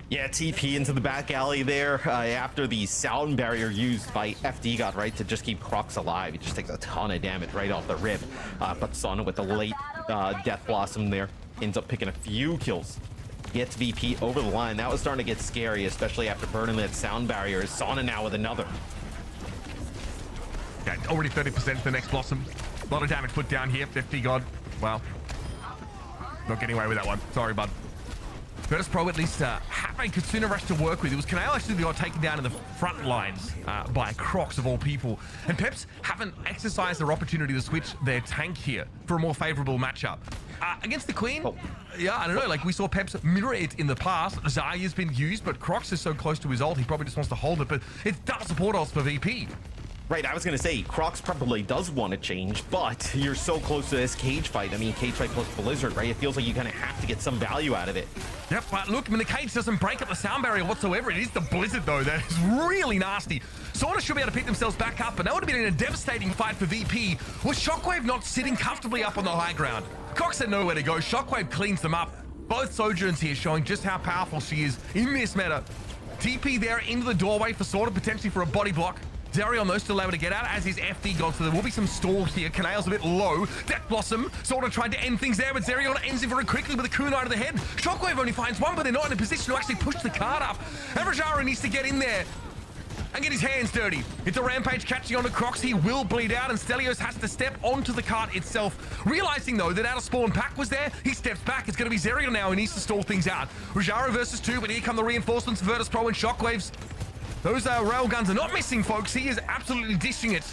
S3: Yeah, TP into the back alley there after the sound barrier used by FD got right to just keep Crocs alive. He just takes a ton of damage right off the rip. But Sauna with the late Death Blossom there ends up picking a few kills. Gets VP over the line. That was starting to get scary, especially after burning that sound barrier. Sauna now with another.
S4: Yeah, already 30% for the next Blossom. A lot of damage put down here. FD God, well, not getting away with that one. Sorry, bud. Virtus.pro at least have a Katsuna Rush to work with. It was Kanao actually got taken down in the front lines by Crocs of all people. And Peps haven't exercised their opportunity to switch their tank here for a more favorable matchup. Against the Queen, yeah, I don't know, like we saw Peps mirror it in the past. Zarya's been used, but Crocs is so close to his ult, he probably just wants to hold it, but it's double support ults for VP.
S3: Right, I was going to say, Crocs probably does want to change, but you're so close to this cage fight. I mean, cage fight plus Blizzard, right? It feels like you kind of have to get some value out of it.
S4: Yep, but look, I mean, the cage doesn't break up the sound barrier whatsoever. It is the Blizzard, though, that is really nasty. Sorta should be able to pick themselves back up, but that would have been a devastating fight for VP, with Shockwave not sitting comfortably up on the high ground. Crocs had nowhere to go. Shockwave cleans them up. Both Sojourns here showing just how powerful she is in this meta. TP there into the doorway for Sorta, potentially for a body block. Zerion, though, still able to get out as his FD goes, so there will be some stall here. Canale's a bit low. Death Blossom sort of tried to end things there, but Zerion ends it very quickly with a kunai to the head. Shockwave only finds one, but they're not in a position to actually push the card up. Avrajara needs to get in there and get his hands dirty. It's a Rampage catching on to Crocs. He will bleed out, and Stelios has to step onto the cart itself. Realizing, though, that out of spawn Pack was there, he steps back. It's going to be Zerion now. He needs to stall things out. Rajara versus 2, but here come the reinforcements. Virtus.pro and Shockwaves. Those railguns are not missing, folks. He is absolutely dishing it.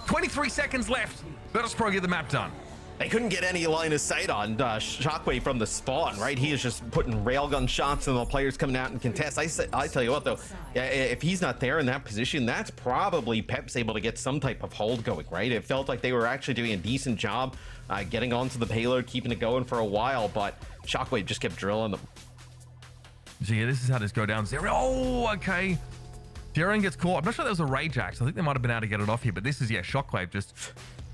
S4: 23 seconds left. Virtus.pro get the map done.
S3: They couldn't get any line of sight on Shockwave from the spawn, right? He is just putting railgun shots and the players coming out and contest. I tell you what, though, if he's not there in that position, that's probably Peps able to get some type of hold going, right? It felt like they were actually doing a decent job getting onto the payload, keeping it going for a while, but Shockwave just kept drilling them.
S4: So yeah, this is how this go down. Zero. Oh, okay. Darren gets caught. I'm not sure that was a Rage Axe. I think they might have been able to get it off here, but this is, yeah, Shockwave. Just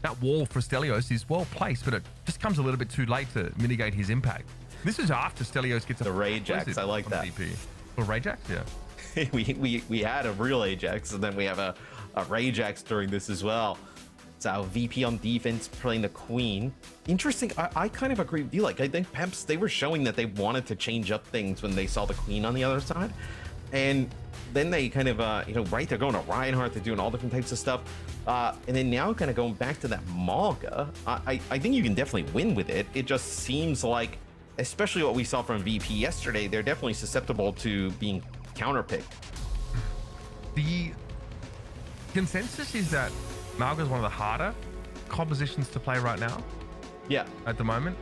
S4: that wall for Stelios is well placed, but it just comes a little bit too late to mitigate his impact. This is after Stelios gets
S3: the Rage Axe. I like that.
S4: DP. A Rage Axe, yeah.
S3: we had a real Ajax, and then we have a Rage Axe during this as well. So VP on defense playing the Queen. Interesting. I kind of agree with you. Like, I think Peps, they were showing that they wanted to change up things when they saw the Queen on the other side, and then they kind of, right, they're going to Reinhardt, they're doing all different types of stuff. And then now kind of going back to that Malga, I think you can definitely win with it. It just seems like, especially what we saw from VP yesterday, they're definitely susceptible to being counterpicked.
S4: The consensus is that Malga is one of the harder compositions to play right now.
S3: Yeah. At
S4: the moment.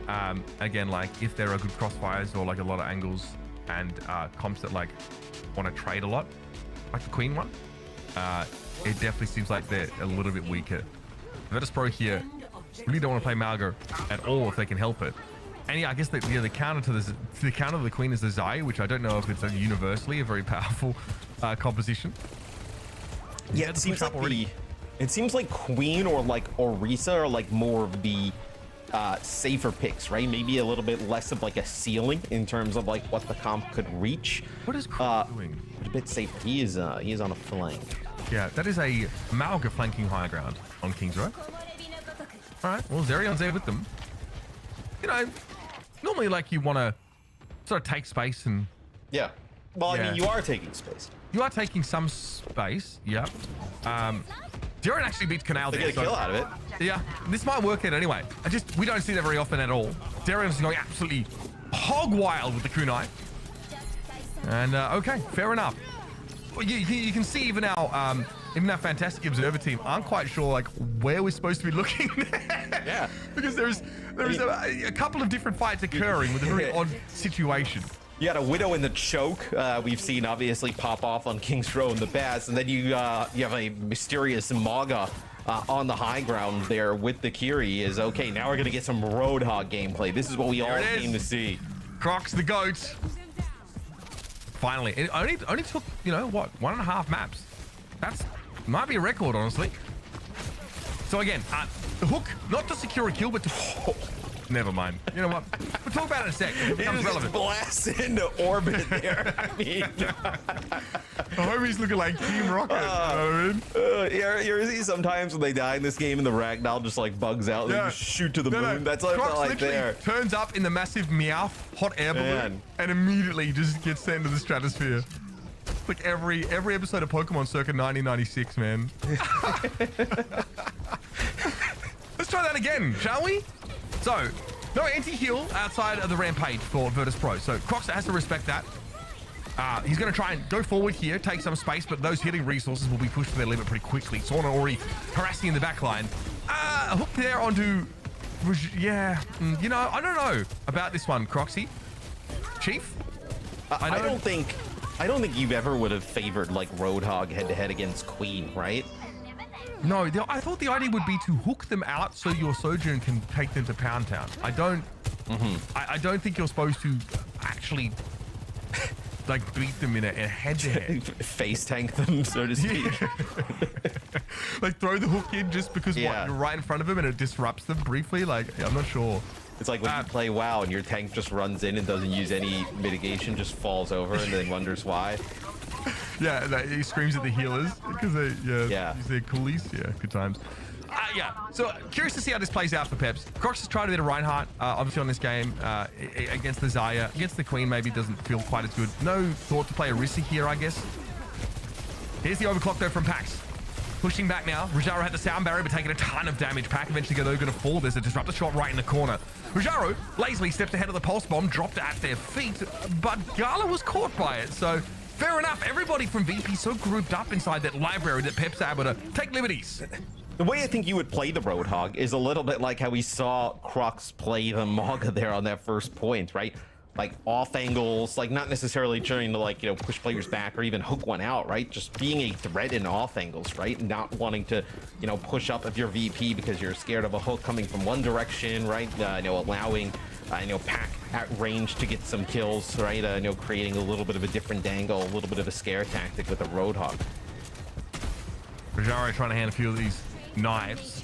S4: Again, like if there are good crossfires or like a lot of angles and comps that like want to trade a lot, like the Queen one, it definitely seems like they're a little bit weaker. Virtus.pro here really don't want to play Malga at all if they can help it. And yeah, I guess the counter to this, the counter to the Queen is the Zai, which I don't know if it's universally a very powerful composition.
S3: Yeah, it seems like it seems like Queen or like Orisa are like more of the safer picks, right? Maybe a little bit less of like a ceiling in terms of like what the comp could reach.
S4: What is Queen doing?
S3: A bit safer. He is on a flank.
S4: Yeah, that is a Malga flanking high ground on Kings Row. All right, well, Zerion's there with them. You know, normally like you want to sort of take space and...
S3: Yeah. Well, I mean, you are taking space.
S4: You are taking some space, yeah. Zerion actually beats Canal there.
S3: They get a kill out of it.
S4: Yeah, this might work out anyway. We don't see that very often at all. Zerion's going absolutely hog wild with the kunai. And okay, fair enough. You can see even our Fantastic Observer team aren't quite sure like where we're supposed to be looking.
S3: Yeah,
S4: because there's a couple of different fights occurring with a very odd situation.
S3: You got a Widow in the choke. We've seen obviously pop off on King's Row in the best, and then you have a mysterious Maga on the high ground there with the Kiri. Is okay. Now we're gonna get some Roadhog gameplay. This is what we all came to see.
S4: Crocs the goat. Finally, it only took, you know what, 1.5 maps. That's might be a record, honestly. So again, the hook, not to secure a kill, but to... Never mind. You know what? We'll talk about it in a sec. It becomes relevant.
S3: Blast into orbit there. I mean,
S4: I hope he's looking like Team Rocket. You know what I mean?
S3: You see sometimes when they die in this game and the Ragdoll just like bugs out, they just shoot to the moon. That's what I felt like there.
S4: Turns up in the massive Meowth hot air balloon and immediately just gets sent to the stratosphere. Like every episode of Pokemon circa 1996, man. Let's try that again, shall we? So, no anti-heal outside of the Rampage for Virtus.pro. So, Crocs has to respect that. He's going to try and go forward here, take some space, but those healing resources will be pushed to their limit pretty quickly. Sauna already harassing in the back line. A hook there onto... Yeah, you know, I don't know about this one, Croxy. Chief?
S3: I don't think you've ever would have favored like Roadhog head-to-head against Queen, right?
S4: No, I thought the idea would be to hook them out so your Sojourn can take them to Pound Town. I don't think you're supposed to actually like beat them in a head-to-head.
S3: Face tank them, so to speak.
S4: Like throw the hook in just because you're right in front of them and it disrupts them briefly. Like, I'm not sure.
S3: It's like when you play WoW and your tank just runs in and doesn't use any mitigation, just falls over and then wonders why.
S4: Yeah, he screams at the healers because they use their coolies. Yeah, good times. Yeah, so curious to see how this plays out for Peps. Crocs has tried a bit of Reinhardt, obviously on this game against the Zarya. Against the Queen, maybe doesn't feel quite as good. No thought to play Orisa here, I guess. Here's the overclock though from Pax. Pushing back now. Rajaro had the sound barrier, but taking a ton of damage. Pack eventually going to fall. There's a disruptor shot right in the corner. Rajaro lazily stepped ahead of the pulse bomb, dropped it at their feet, but Gala was caught by it. So fair enough. Everybody from VP so grouped up inside that library that Peps are able to take liberties.
S3: The way I think you would play the Roadhog is a little bit like how we saw Crocs play the Maga there on that first point, right? Like off angles, like not necessarily trying to like, push players back or even hook one out, right? Just being a threat in off angles, right? Not wanting to, push up if you're VP because you're scared of a hook coming from one direction, right? Allowing, Pack at range to get some kills, right? Creating a little bit of a different angle, a little bit of a scare tactic with the Roadhog.
S4: Rajaro trying to hand a few of these knives.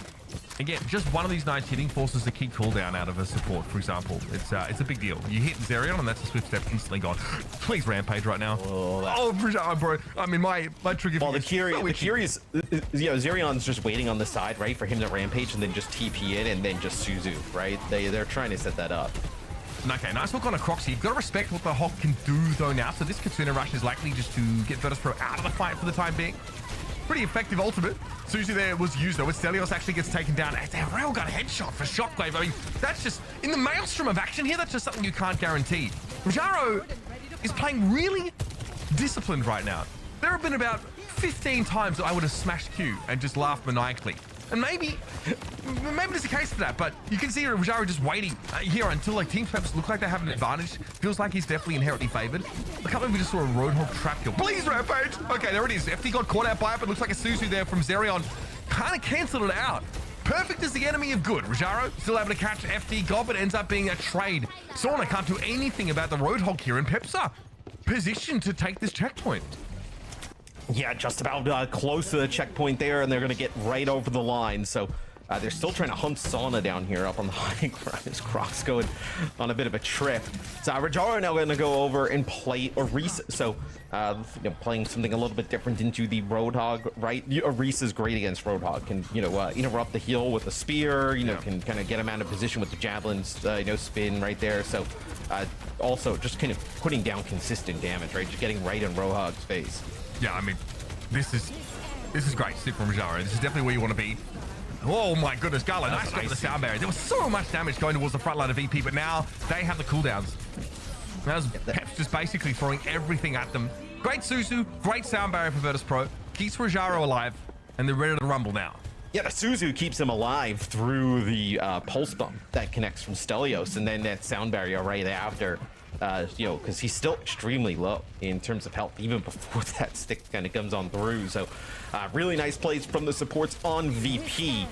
S4: Again, just one of these knives hitting forces a key cooldown out of a support, for example. It's a big deal. You hit Zerion and that's a swift step instantly gone. Please rampage right now. Oh, bro. I mean, my trigger.
S3: Well, the curious, Zerion's just waiting on the side, right, for him to rampage and then just TP in and then just Suzu, right? They're trying to set that up.
S4: Okay, nice look on a Croxy. You've got to respect what the Hawk can do though now. So this Katsuna rush is likely just to get Virtus.pro out of the fight for the time being. Pretty effective ultimate. Suzu there was used though. Stelios actually gets taken down. It's a railgun headshot for Shockwave. I mean, that's just in the maelstrom of action here. That's just something you can't guarantee. Rajaro is playing really disciplined right now. There have been about 15 times that I would have smashed Q and just laughed maniacally. And maybe there's a case for that, but you can see Rajaro just waiting here until like Team Peps look like they have an advantage. Feels like he's definitely inherently favored. I can't believe we just saw a Roadhog trap kill. Please, Rampage! Okay, there it is. FD got caught out by it, but looks like a Suzu there from Zerion. Kind of canceled it out. Perfect is the enemy of good. Rajaro still able to catch FD God, but ends up being a trade. Sauna can't do anything about the Roadhog here, and Peps are positioned to take this checkpoint.
S3: Yeah, just about close to the checkpoint there, and they're going to get right over the line. So they're still trying to hunt Sauna down here up on the high ground. As Crocs going on a bit of a trip. So Rajaro now going to go over and play Orisa. So playing something a little bit different into the Roadhog, right? Orisa is great against Roadhog. Can interrupt the heal with a spear. Can kind of get him out of position with the javelins. Spin right there. So also just kind of putting down consistent damage, right? Just getting right in Roadhog's face.
S4: Yeah, I mean, this is great stick from Rajaro. This is definitely where you want to be. Oh my goodness, Gala, nice job with the sound barrier. There was so much damage going towards the front line of VP, but now they have the cooldowns. That was Peps just basically throwing everything at them. Great Suzu, great sound barrier for Virtus.pro. Keeps Rajaro alive, and they're ready to rumble now.
S3: Yeah, the Suzu keeps him alive through the pulse bomb that connects from Stelios, and then that sound barrier right after. Because he's still extremely low in terms of health, even before that stick kind of comes on through. So really nice plays from the supports on VP.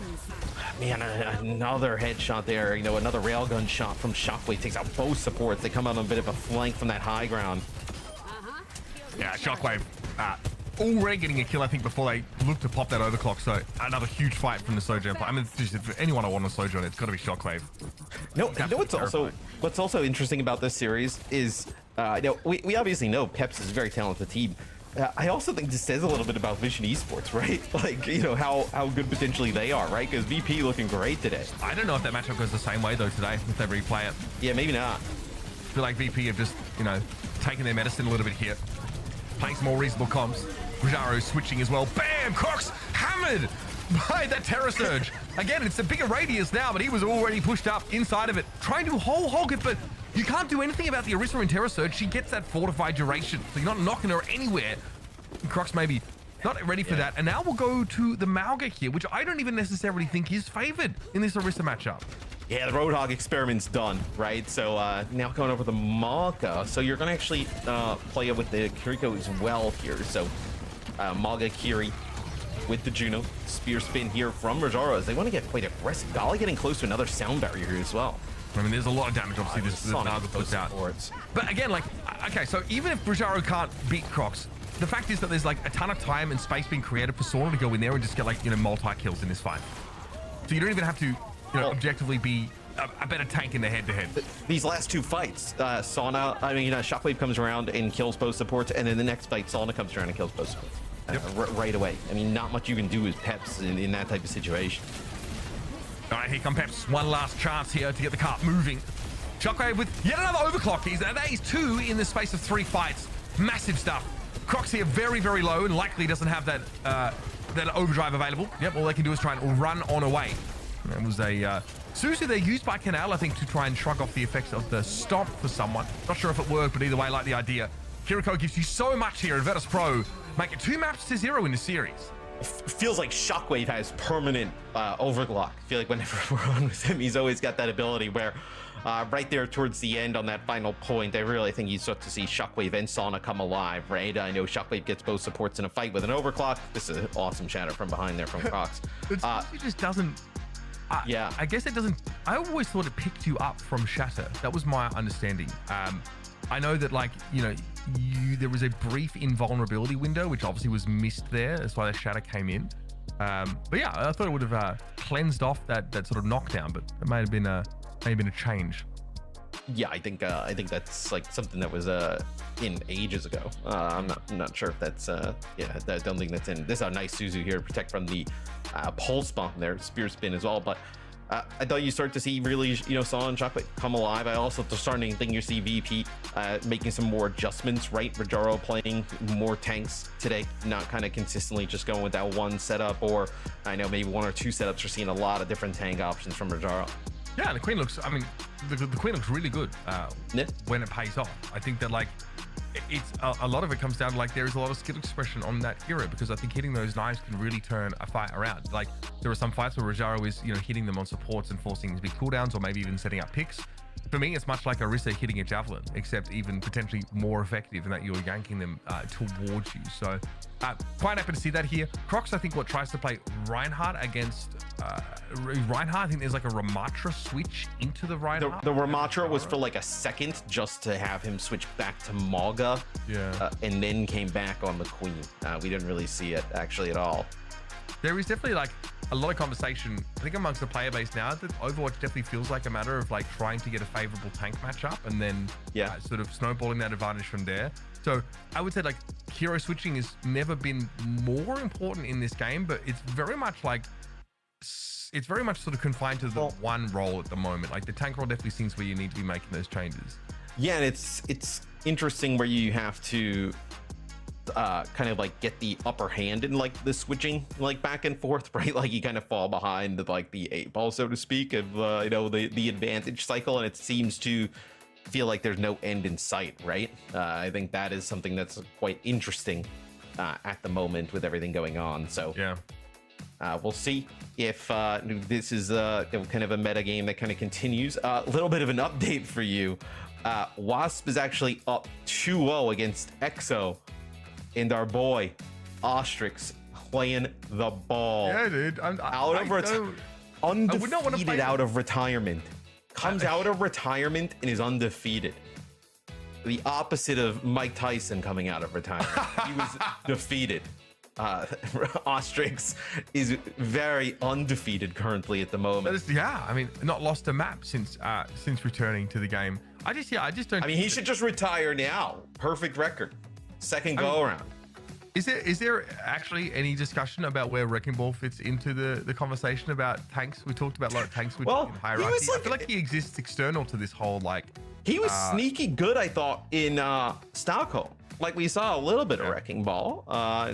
S3: Man, another headshot there, another railgun shot from Shockwave takes out both supports. They come out on a bit of a flank from that high ground.
S4: Yeah, Shockwave already getting a kill, I think, before they look to pop that overclock. So another huge fight from the Sojourn. I mean, if anyone I want on Sojourn, it's got to be Shockwave.
S3: What's also interesting about this series is, we obviously know Peps is a very talented team. I also think this says a little bit about Vision Esports, right? Like, how good potentially they are, right? Because VP looking great today.
S4: I don't know if that matchup goes the same way though today if they replay it.
S3: Yeah, maybe not.
S4: I feel like VP have just, taken their medicine a little bit here. Playing some more reasonable comps. Rajaro switching as well. Bam! Crocs hammered by that Terror Surge. Again, it's a bigger radius now, but he was already pushed up inside of it. Trying to whole hog it, but you can't do anything about the Orisa and Terror Surge. She gets that fortified duration, so you're not knocking her anywhere. Crocs maybe not ready for that. And now we'll go to the Mauga here, which I don't even necessarily think is favored in this Orisa matchup.
S3: Yeah, the Roadhog experiment's done, right? So now going over the Mauga. So you're going to actually play it with the Kiriko as well here. So Mauga Kiri with the Juno. Spear spin here from Rajaro as they want to get quite aggressive. Gala getting close to another sound barrier here as well.
S4: I mean, there's a lot of damage, obviously, this Naga puts out. But again, okay, so even if Rajaro can't beat Crocs, the fact is that there's like a ton of time and space being created for Sauna to go in there and just get multi-kills in this fight. So you don't even have to, objectively be a better tank in the head-to-head.
S3: These last two fights, Shockwave comes around and kills both supports, and then the next fight, Sauna comes around and kills both supports right away. I mean, not much you can do as Peps in that type of situation.
S4: All right, here come Peps. One last chance here to get the cart moving. Shockwave with yet another overclock. He's 2 in the space of 3 fights. Massive stuff. Crocs here very, very low and likely doesn't have that overdrive available. Yep, all they can do is try and run on away. That was a Suzu there used by Canal, I think, to try and shrug off the effects of the stomp for someone. Not sure if it worked, but either way, I like the idea. Kiriko gives you so much here at Virtus.pro. Make it 2 maps to 0 in the series.
S3: Feels like Shockwave has permanent overclock. I feel like whenever we're on with him, he's always got that ability where right there towards the end on that final point, I really think you start to see Shockwave and Sauna come alive, right? I know Shockwave gets both supports in a fight with an overclock. This is an awesome shatter from behind there from Crocs.
S4: It just doesn't... yeah. I guess it doesn't... I always thought it picked you up from shatter. That was my understanding. I know that, like, you know, there was a brief invulnerability window, which obviously was missed there. That's why the shatter came in. But yeah, I thought it would have cleansed off that sort of knockdown, but it may have been a change.
S3: Yeah, I think that's like something that was in ages ago. I'm not sure if that's I don't think that's in. This is a nice Suzu here to protect from the pulse bomb there, spear spin as well, but I thought you start to see really, Saw and Shockwave come alive. I also starting to think you see VP making some more adjustments, right? Rajaro playing more tanks today, not kind of consistently just going with that one setup, or I know maybe 1 or 2 setups. We're seeing a lot of different tank options from Rajaro.
S4: Yeah, the Queen looks, I mean, the Queen looks really good when it pays off. I think that, like, it's a lot of it comes down to, like, there is a lot of skill expression on that hero, because I think hitting those knives can really turn a fight around. Like, there are some fights where Rajaro is, hitting them on supports and forcing these big cooldowns, or maybe even setting up picks. For me, it's much like Orisa hitting a javelin, except even potentially more effective in that you're yanking them towards you. So quite happy to see that here. Crocs, I think, tries to play Reinhardt against Reinhardt. I think there's like a Ramatra switch into the Reinhardt.
S3: The Ramatra was for like a second, just to have him switch back to Mauga, and then came back on the Queen. We didn't really see it actually at all.
S4: There is definitely like a lot of conversation, I think, amongst the player base now, that Overwatch definitely feels like a matter of like trying to get a favorable tank matchup and then sort of snowballing that advantage from there. So I would say, like, hero switching has never been more important in this game, but it's very much sort of confined to the one role at the moment. Like, the tank role definitely seems where you need to be making those changes. Yeah,
S3: and it's interesting where you have to kind of like get the upper hand in like the switching, like back and forth, right? Like you kind of fall behind the, like the 8 ball, so to speak, of the advantage cycle, and it seems to feel like there's no end in sight, right? I think that is something that's quite interesting at the moment with everything going on. So
S4: yeah,
S3: we'll see if this is kind of a meta game that kind of continues. A little bit of an update for you. Wasp is actually up 2-0 against EXO. And our boy Ostrix playing the ball.
S4: Yeah, dude.
S3: Undefeated out of retirement. Comes out of retirement and is undefeated. The opposite of Mike Tyson coming out of retirement. He was defeated. Ostrix is very undefeated currently at the moment.
S4: I mean, not lost a map since returning to the game. I just don't.
S3: I mean, he should just retire now. Perfect record. Second go around.
S4: Is there actually any discussion about where Wrecking Ball fits into the conversation about tanks? We talked about a lot of tanks in hierarchy. I feel like he exists external to this whole, like,
S3: he was sneaky good, I thought, in Stockholm. Like, we saw a little bit of Wrecking Ball.
S4: A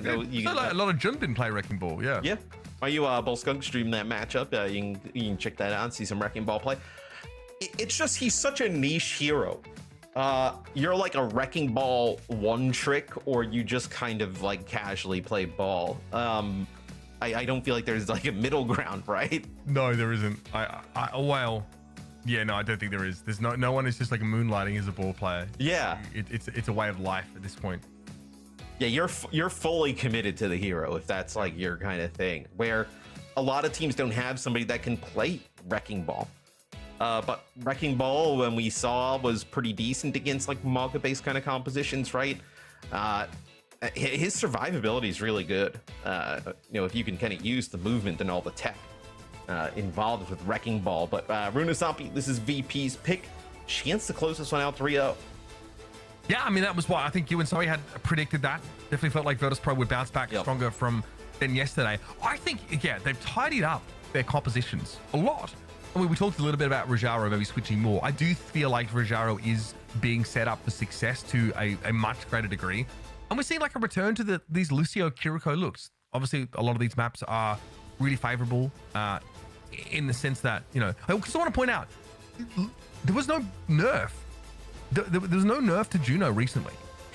S4: lot of Jun didn't play Wrecking Ball. Yeah.
S3: Are you Bullskunk streaming that matchup? You can check that out and see some Wrecking Ball play. It's just, he's such a niche hero. You're like a Wrecking Ball one trick, or you just kind of like casually play ball. I don't feel like there's like a middle ground, right?
S4: No, there isn't. I don't think there is. There's no one is just like moonlighting as a ball player.
S3: Yeah,
S4: it's a way of life at this point.
S3: Yeah, you're fully committed to the hero if that's like your kind of thing. Where a lot of teams don't have somebody that can play Wrecking Ball. But Wrecking Ball, when we saw, was pretty decent against like Mauga-based kind of compositions, right? His survivability is really good. If you can kind of use the movement and all the tech. involved with Wrecking Ball. But Runasampi, this is VP's pick. Chance to close this one out 3-0.
S4: Yeah, I mean, that was what I think you and Zoe had predicted that. Definitely felt like Virtus.pro would bounce back stronger than yesterday. I think, yeah, they've tidied up their compositions a lot. I mean, we talked a little bit about Rajaro maybe switching more. I do feel like Rajaro is being set up for success to a much greater degree. And we're seeing like a return to these Lucio Kiriko looks. Obviously, a lot of these maps are really favorable in the sense that, you know, I also want to point out, there was no nerf. There was no nerf to Juno recently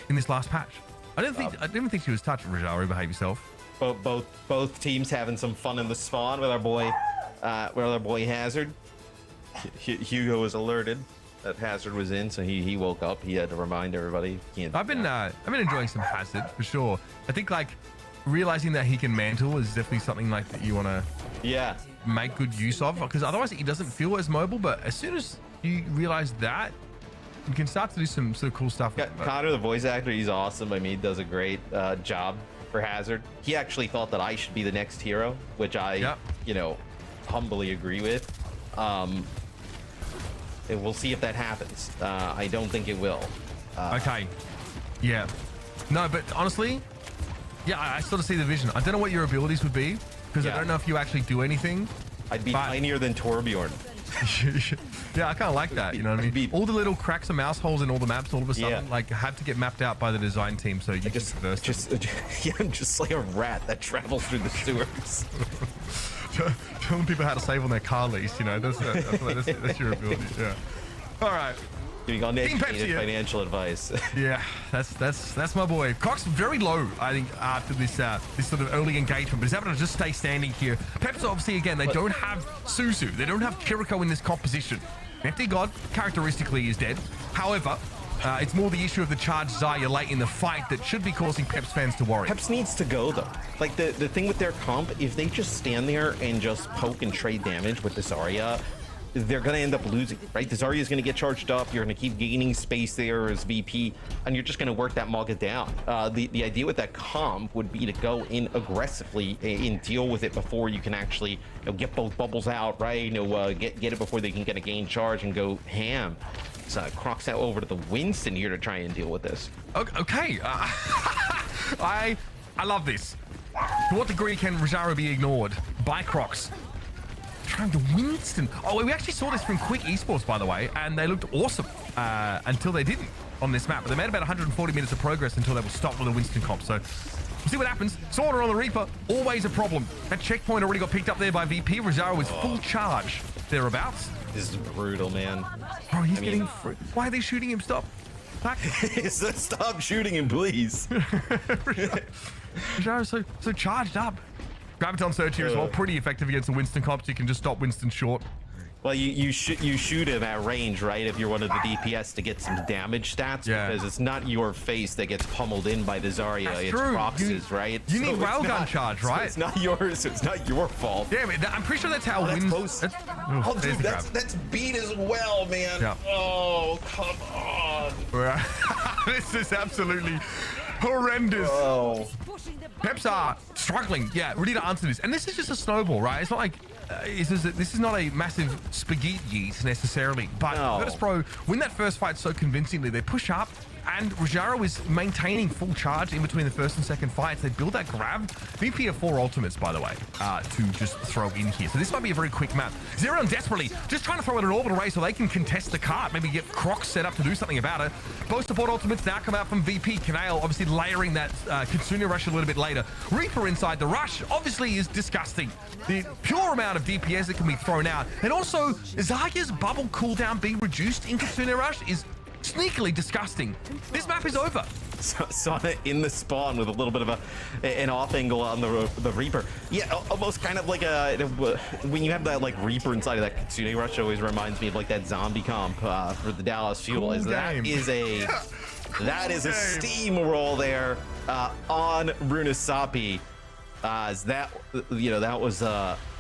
S4: in this last patch. I didn't think she was touched. Rajaro, behave yourself.
S3: Both teams having some fun in the spawn with our boy Hazard. Hugo was alerted that Hazard was in, so he woke up. He had to remind everybody.
S4: I've been enjoying some Hazard for sure. I think like realizing that he can mantle is definitely something like that you want to make good use of, because otherwise he doesn't feel as mobile. But as soon as you realize that, you can start to do some sort of cool stuff.
S3: Connor, the voice actor, he's awesome. I mean, he does a great job for Hazard. He actually thought that I should be the next hero, which I, you know, humbly agree with. And we'll see if that happens. I don't think it will.
S4: Okay. Yeah. No, but honestly, yeah, I sort of see the vision. I don't know what your abilities would be, because I don't know if you actually do anything.
S3: I'd be tinier than Torbjorn.
S4: Yeah, I kind of like that. You know what I mean? All the little cracks and mouse holes in all the maps all of a sudden like had to get mapped out by the design team, so you just
S3: I'm just like a rat that travels through the sewers.
S4: Telling people how to save on their car lease, you know, that's your ability. Yeah. All right.
S3: Giving uneducated financial advice.
S4: Yeah, that's my boy. Croc's very low, I think, after this sort of early engagement, but he's able to just stay standing here. Peps, obviously, again, they don't have Suzu. They don't have Kiriko in this composition. Empty God, characteristically, is dead. However, it's more the issue of the charged Zarya late in the fight that should be causing Peps fans to worry.
S3: Peps needs to go, though. Like, the thing with their comp, if they just stand there and just poke and trade damage with the Zarya, they're going to end up losing, right? The Zarya is going to get charged up. You're going to keep gaining space there as VP, and you're just going to work that Maga down. The idea with that comp would be to go in aggressively and deal with it before you can actually, you know, get both bubbles out, right? You know, get it before they can get a gain charge and go ham. So Croc's out over to the Winston here to try and deal with this.
S4: Okay. I love this. To what degree can Rajaro be ignored by Crocs? Trying to Winston. Oh, we actually saw this from Quick Esports, by the way, and they looked awesome until they didn't on this map. But they made about 140 minutes of progress until they were stopped with a Winston comp. So we'll see what happens. Sorter on the Reaper, always a problem. That checkpoint already got picked up there by VP. Rajaro is full charge therearoabouts.
S3: This is brutal, man.
S4: Bro, he's getting free. Why are they shooting him? Stop.
S3: Stop shooting him, please.
S4: Rajaro's so charged up. Graviton Surge here as well, pretty effective against the Winston comps. You can just stop Winston short.
S3: Well, you shoot him at range, right? If you're one of the DPS to get some damage stats, because it's not your face that gets pummeled in by the Zarya.
S4: That's
S3: it's
S4: true.
S3: Prox's, right?
S4: You need railgun charge, right?
S3: So it's not yours. So it's not your fault.
S4: Yeah, I'm pretty sure that's how wins.
S3: Dude, that's beat as well, man.
S4: Yeah.
S3: Oh, come on.
S4: This is absolutely horrendous.
S3: Oh.
S4: Peps are struggling. Yeah, ready to answer this. And this is just a snowball, right? It's not like this is not a massive spaghetti yeast necessarily. But Virtus.pro win that first fight so convincingly. They push up, and Rajaro is maintaining full charge in between the first and second fights. They build that grab. VP have 4 ultimates, by the way, to just throw in here. So this might be a very quick map. Xerion desperately just trying to throw in an orbital ray so they can contest the cart. Maybe get Crocs set up to do something about it. Both support ultimates now come out from VP. Kanale obviously layering that Kitsune rush a little bit later. Reaper inside the rush obviously is disgusting. The pure amount of DPS that can be thrown out. And also, Zarya's bubble cooldown being reduced in Kitsune rush is sneakily disgusting. This map is over.
S3: Sonic in the spawn with a little bit of an off angle on the Reaper. Yeah, almost kind of like when you have that like Reaper inside of that Kitsune rush, it always reminds me of like that zombie comp for the Dallas Fuel.
S4: Cool
S3: that is a steamroll there on Runasapi.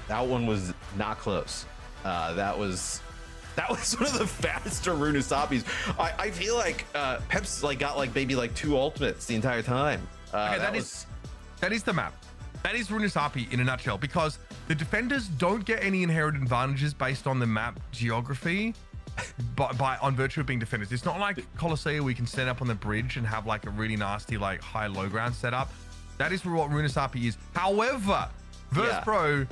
S3: That one was not close. That was one of the faster Runasapis. I feel like Peps got maybe 2 ultimates the entire time.
S4: Okay, that is the map. That is Runasapi in a nutshell, because the defenders don't get any inherent advantages based on the map geography on virtue of being defenders. It's not like Colosseum, we can stand up on the bridge and have like a really nasty like high low ground setup. That is what Runesapi is. However, Virtus.pro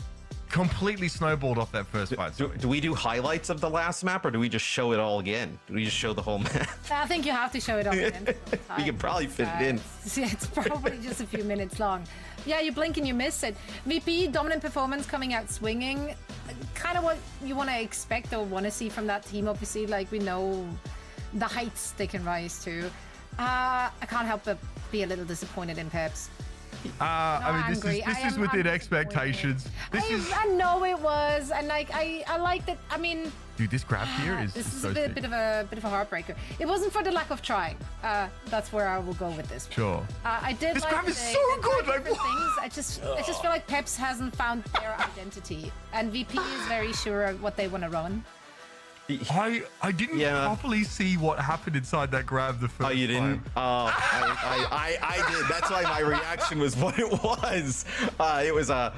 S4: completely snowballed off that first fight.
S3: Do we do highlights of the last map, or do we just show it all again? Do we just show the whole map?
S2: I think you have to show it all again.
S3: We can probably fit it in.
S2: It's probably just a few minutes long. Yeah, you blink and you miss it. VP, dominant performance, coming out swinging. Kind of what you want to expect or want to see from that team, obviously. Like, we know the heights they can rise to. I can't help but be a little disappointed in Peps.
S4: I mean, this is within expectations.
S2: I know it was, and like I like that. I mean,
S4: dude, this grab here is
S2: this is
S4: so
S2: a bit of a heartbreaker. It wasn't for the lack of trying. That's where I will go with this one.
S4: Sure.
S2: I did.
S4: This
S2: like
S4: grab is so good. Like
S2: things. I just feel like Peps hasn't found their identity, and VP is very sure of what they want to run.
S4: I didn't properly see what happened inside that grab the first time.
S3: Oh, you didn't? Oh, I did. That's why my reaction was what it was. It was a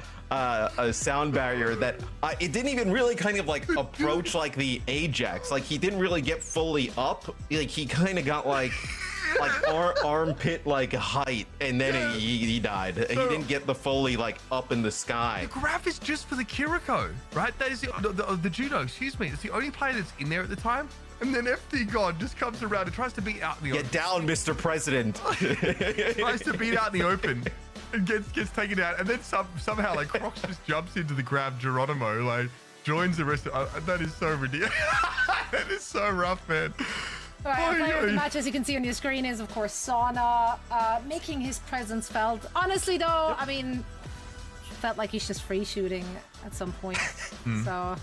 S3: sound barrier that it didn't even really kind of like approach like the Ajax. Like he didn't really get fully up. Like he kind of got like armpit like height, and then he died. He didn't get the fully like up in the sky.
S4: The graph is just for the Kiriko, right? That is the judo. Excuse me. It's the only player that's in there at the time. And then FD God just comes around and tries to beat out in the open.
S3: Get down, Mr. President.
S4: Tries to beat out in the open and gets taken out. And then somehow like Crocs just jumps into the grab. Geronimo like joins the rest of that is so ridiculous. That is so rough, man.
S2: All right, player of the match, as you can see on your screen, is of course Sauna, making his presence felt. Honestly, though, I mean, felt like he's just free shooting at some point. So,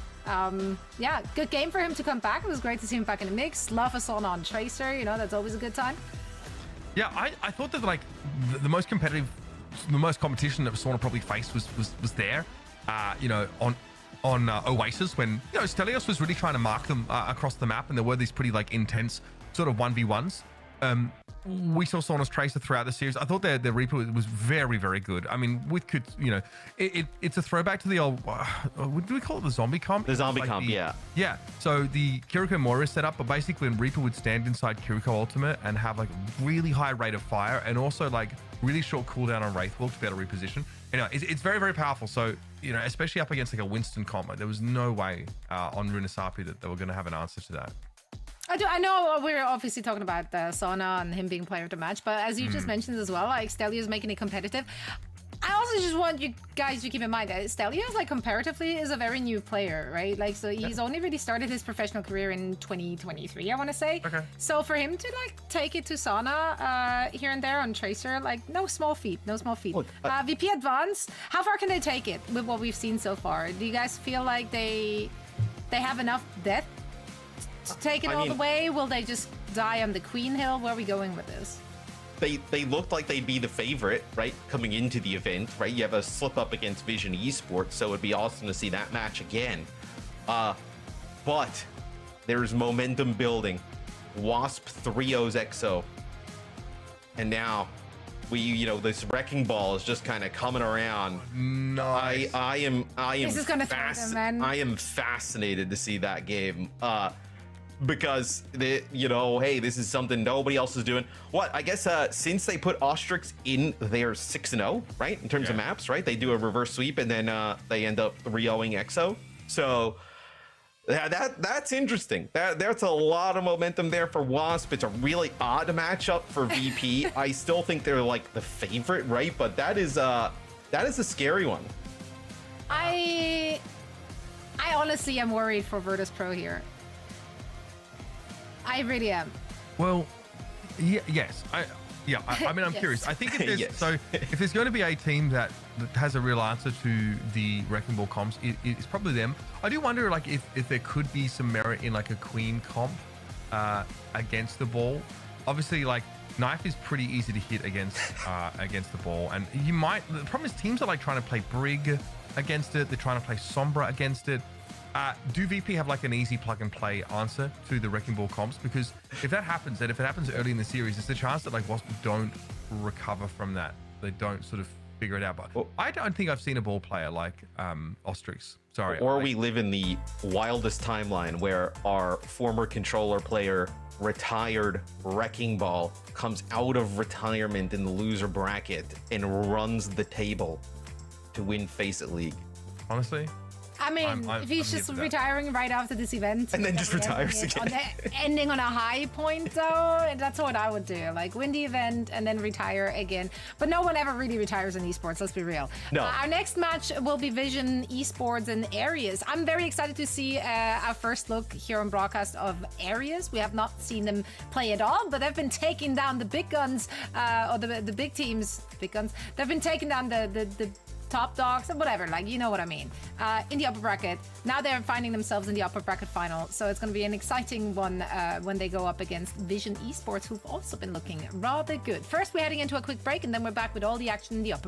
S2: yeah, good game for him to come back. It was great to see him back in the mix. Love a Sauna on Tracer, you know, that's always a good time.
S4: Yeah, I thought that like the most competitive, the most competition that Sauna probably faced was there. You know, on Oasis, when you know Stelios was really trying to mark them across the map, and there were these pretty like intense sort of 1v1s. We saw Sauna's Tracer throughout the series. I thought their Reaper was very, very good. I mean, you know, it's a throwback to the old, what do we call it? The zombie comp?
S3: The zombie comp, yeah.
S4: Yeah. So the Kiriko Moira setup, but basically when Reaper would stand inside Kiriko Ultimate and have like a really high rate of fire and also like really short cooldown on Wraithwolf to be able to reposition. You know, it's very, very powerful. So, you know, especially up against like a Winston combo, there was no way on Runesapi that they were going to have an answer to that.
S2: I know we're obviously talking about Sauna and him being player of the match, but as you just mentioned as well, like Stelios making it competitive. I also just want you guys to keep in mind that Stelios, like comparatively, is a very new player, right? Like, so he's only really started his professional career in 2023, I want to say.
S4: Okay.
S2: So for him to like take it to Sauna here and there on Tracer, like no small feat, no small feat. VP Advance, how far can they take it with what we've seen so far? Do you guys feel like they have enough depth to take it all the way? Will they just die on the Queen Hill? Where are we going with this?
S3: They looked like they'd be the favorite, right, coming into the event, right? You have a slip up against Vision Esports, so it'd be awesome to see that match again. But there's momentum building. Wasp 3-0's EXO. And now you know, this wrecking ball is just kind of coming around.
S4: Nice.
S3: I am
S2: this is gonna throw them, man.
S3: I am fascinated to see that game. Because you know, hey, this is something nobody else is doing. What I guess since they put Ostrix in their 6-0, right, in terms of maps, right, they do a reverse sweep and then they end up 3-0ing EXO. So that's interesting. There's a lot of momentum there for Wasp. It's a really odd matchup for VP. I still think they're like the favorite, right? But that is a scary one.
S2: I honestly am worried for Virtus.pro here. I really am.
S4: Well, yes. I mean, I'm curious. I think if there's if there's going to be a team that has a real answer to the Wrecking Ball comps, it's probably them. I do wonder, like, if there could be some merit in like a Queen comp against the ball. Obviously, like Knife is pretty easy to hit against the ball, and you might. The problem is teams are like trying to play Brig against it. They're trying to play Sombra against it. Do VP have like an easy plug and play answer to the Wrecking Ball comps? Because if that happens, and if it happens early in the series, there's a chance that like Wasp don't recover from that. They don't sort of figure it out. But I don't think I've seen a ball player like Ostrix. Sorry.
S3: Or we live in the wildest timeline where our former controller player, retired Wrecking Ball, comes out of retirement in the loser bracket and runs the table to win FACEIT League.
S4: Honestly,
S2: I mean, if he's just retiring right after this event
S3: and then just retires again,
S2: ending on a high point, though, that's what I would do. Like win the event and then retire again. But no one ever really retires in esports. Let's be real.
S3: No.
S2: Our next match will be Vision Esports and Areas. I'm very excited to see our first look here on broadcast of Areas. We have not seen them play at all, but they've been taking down the big guns, or the big teams. Big guns. They've been taking down the top dogs, whatever, like, you know what I mean, in the upper bracket. Now they're finding themselves in the upper bracket final, so it's going to be an exciting one when they go up against Vision Esports, who've also been looking rather good. First, we're heading into a quick break, and then we're back with all the action in the upper bracket.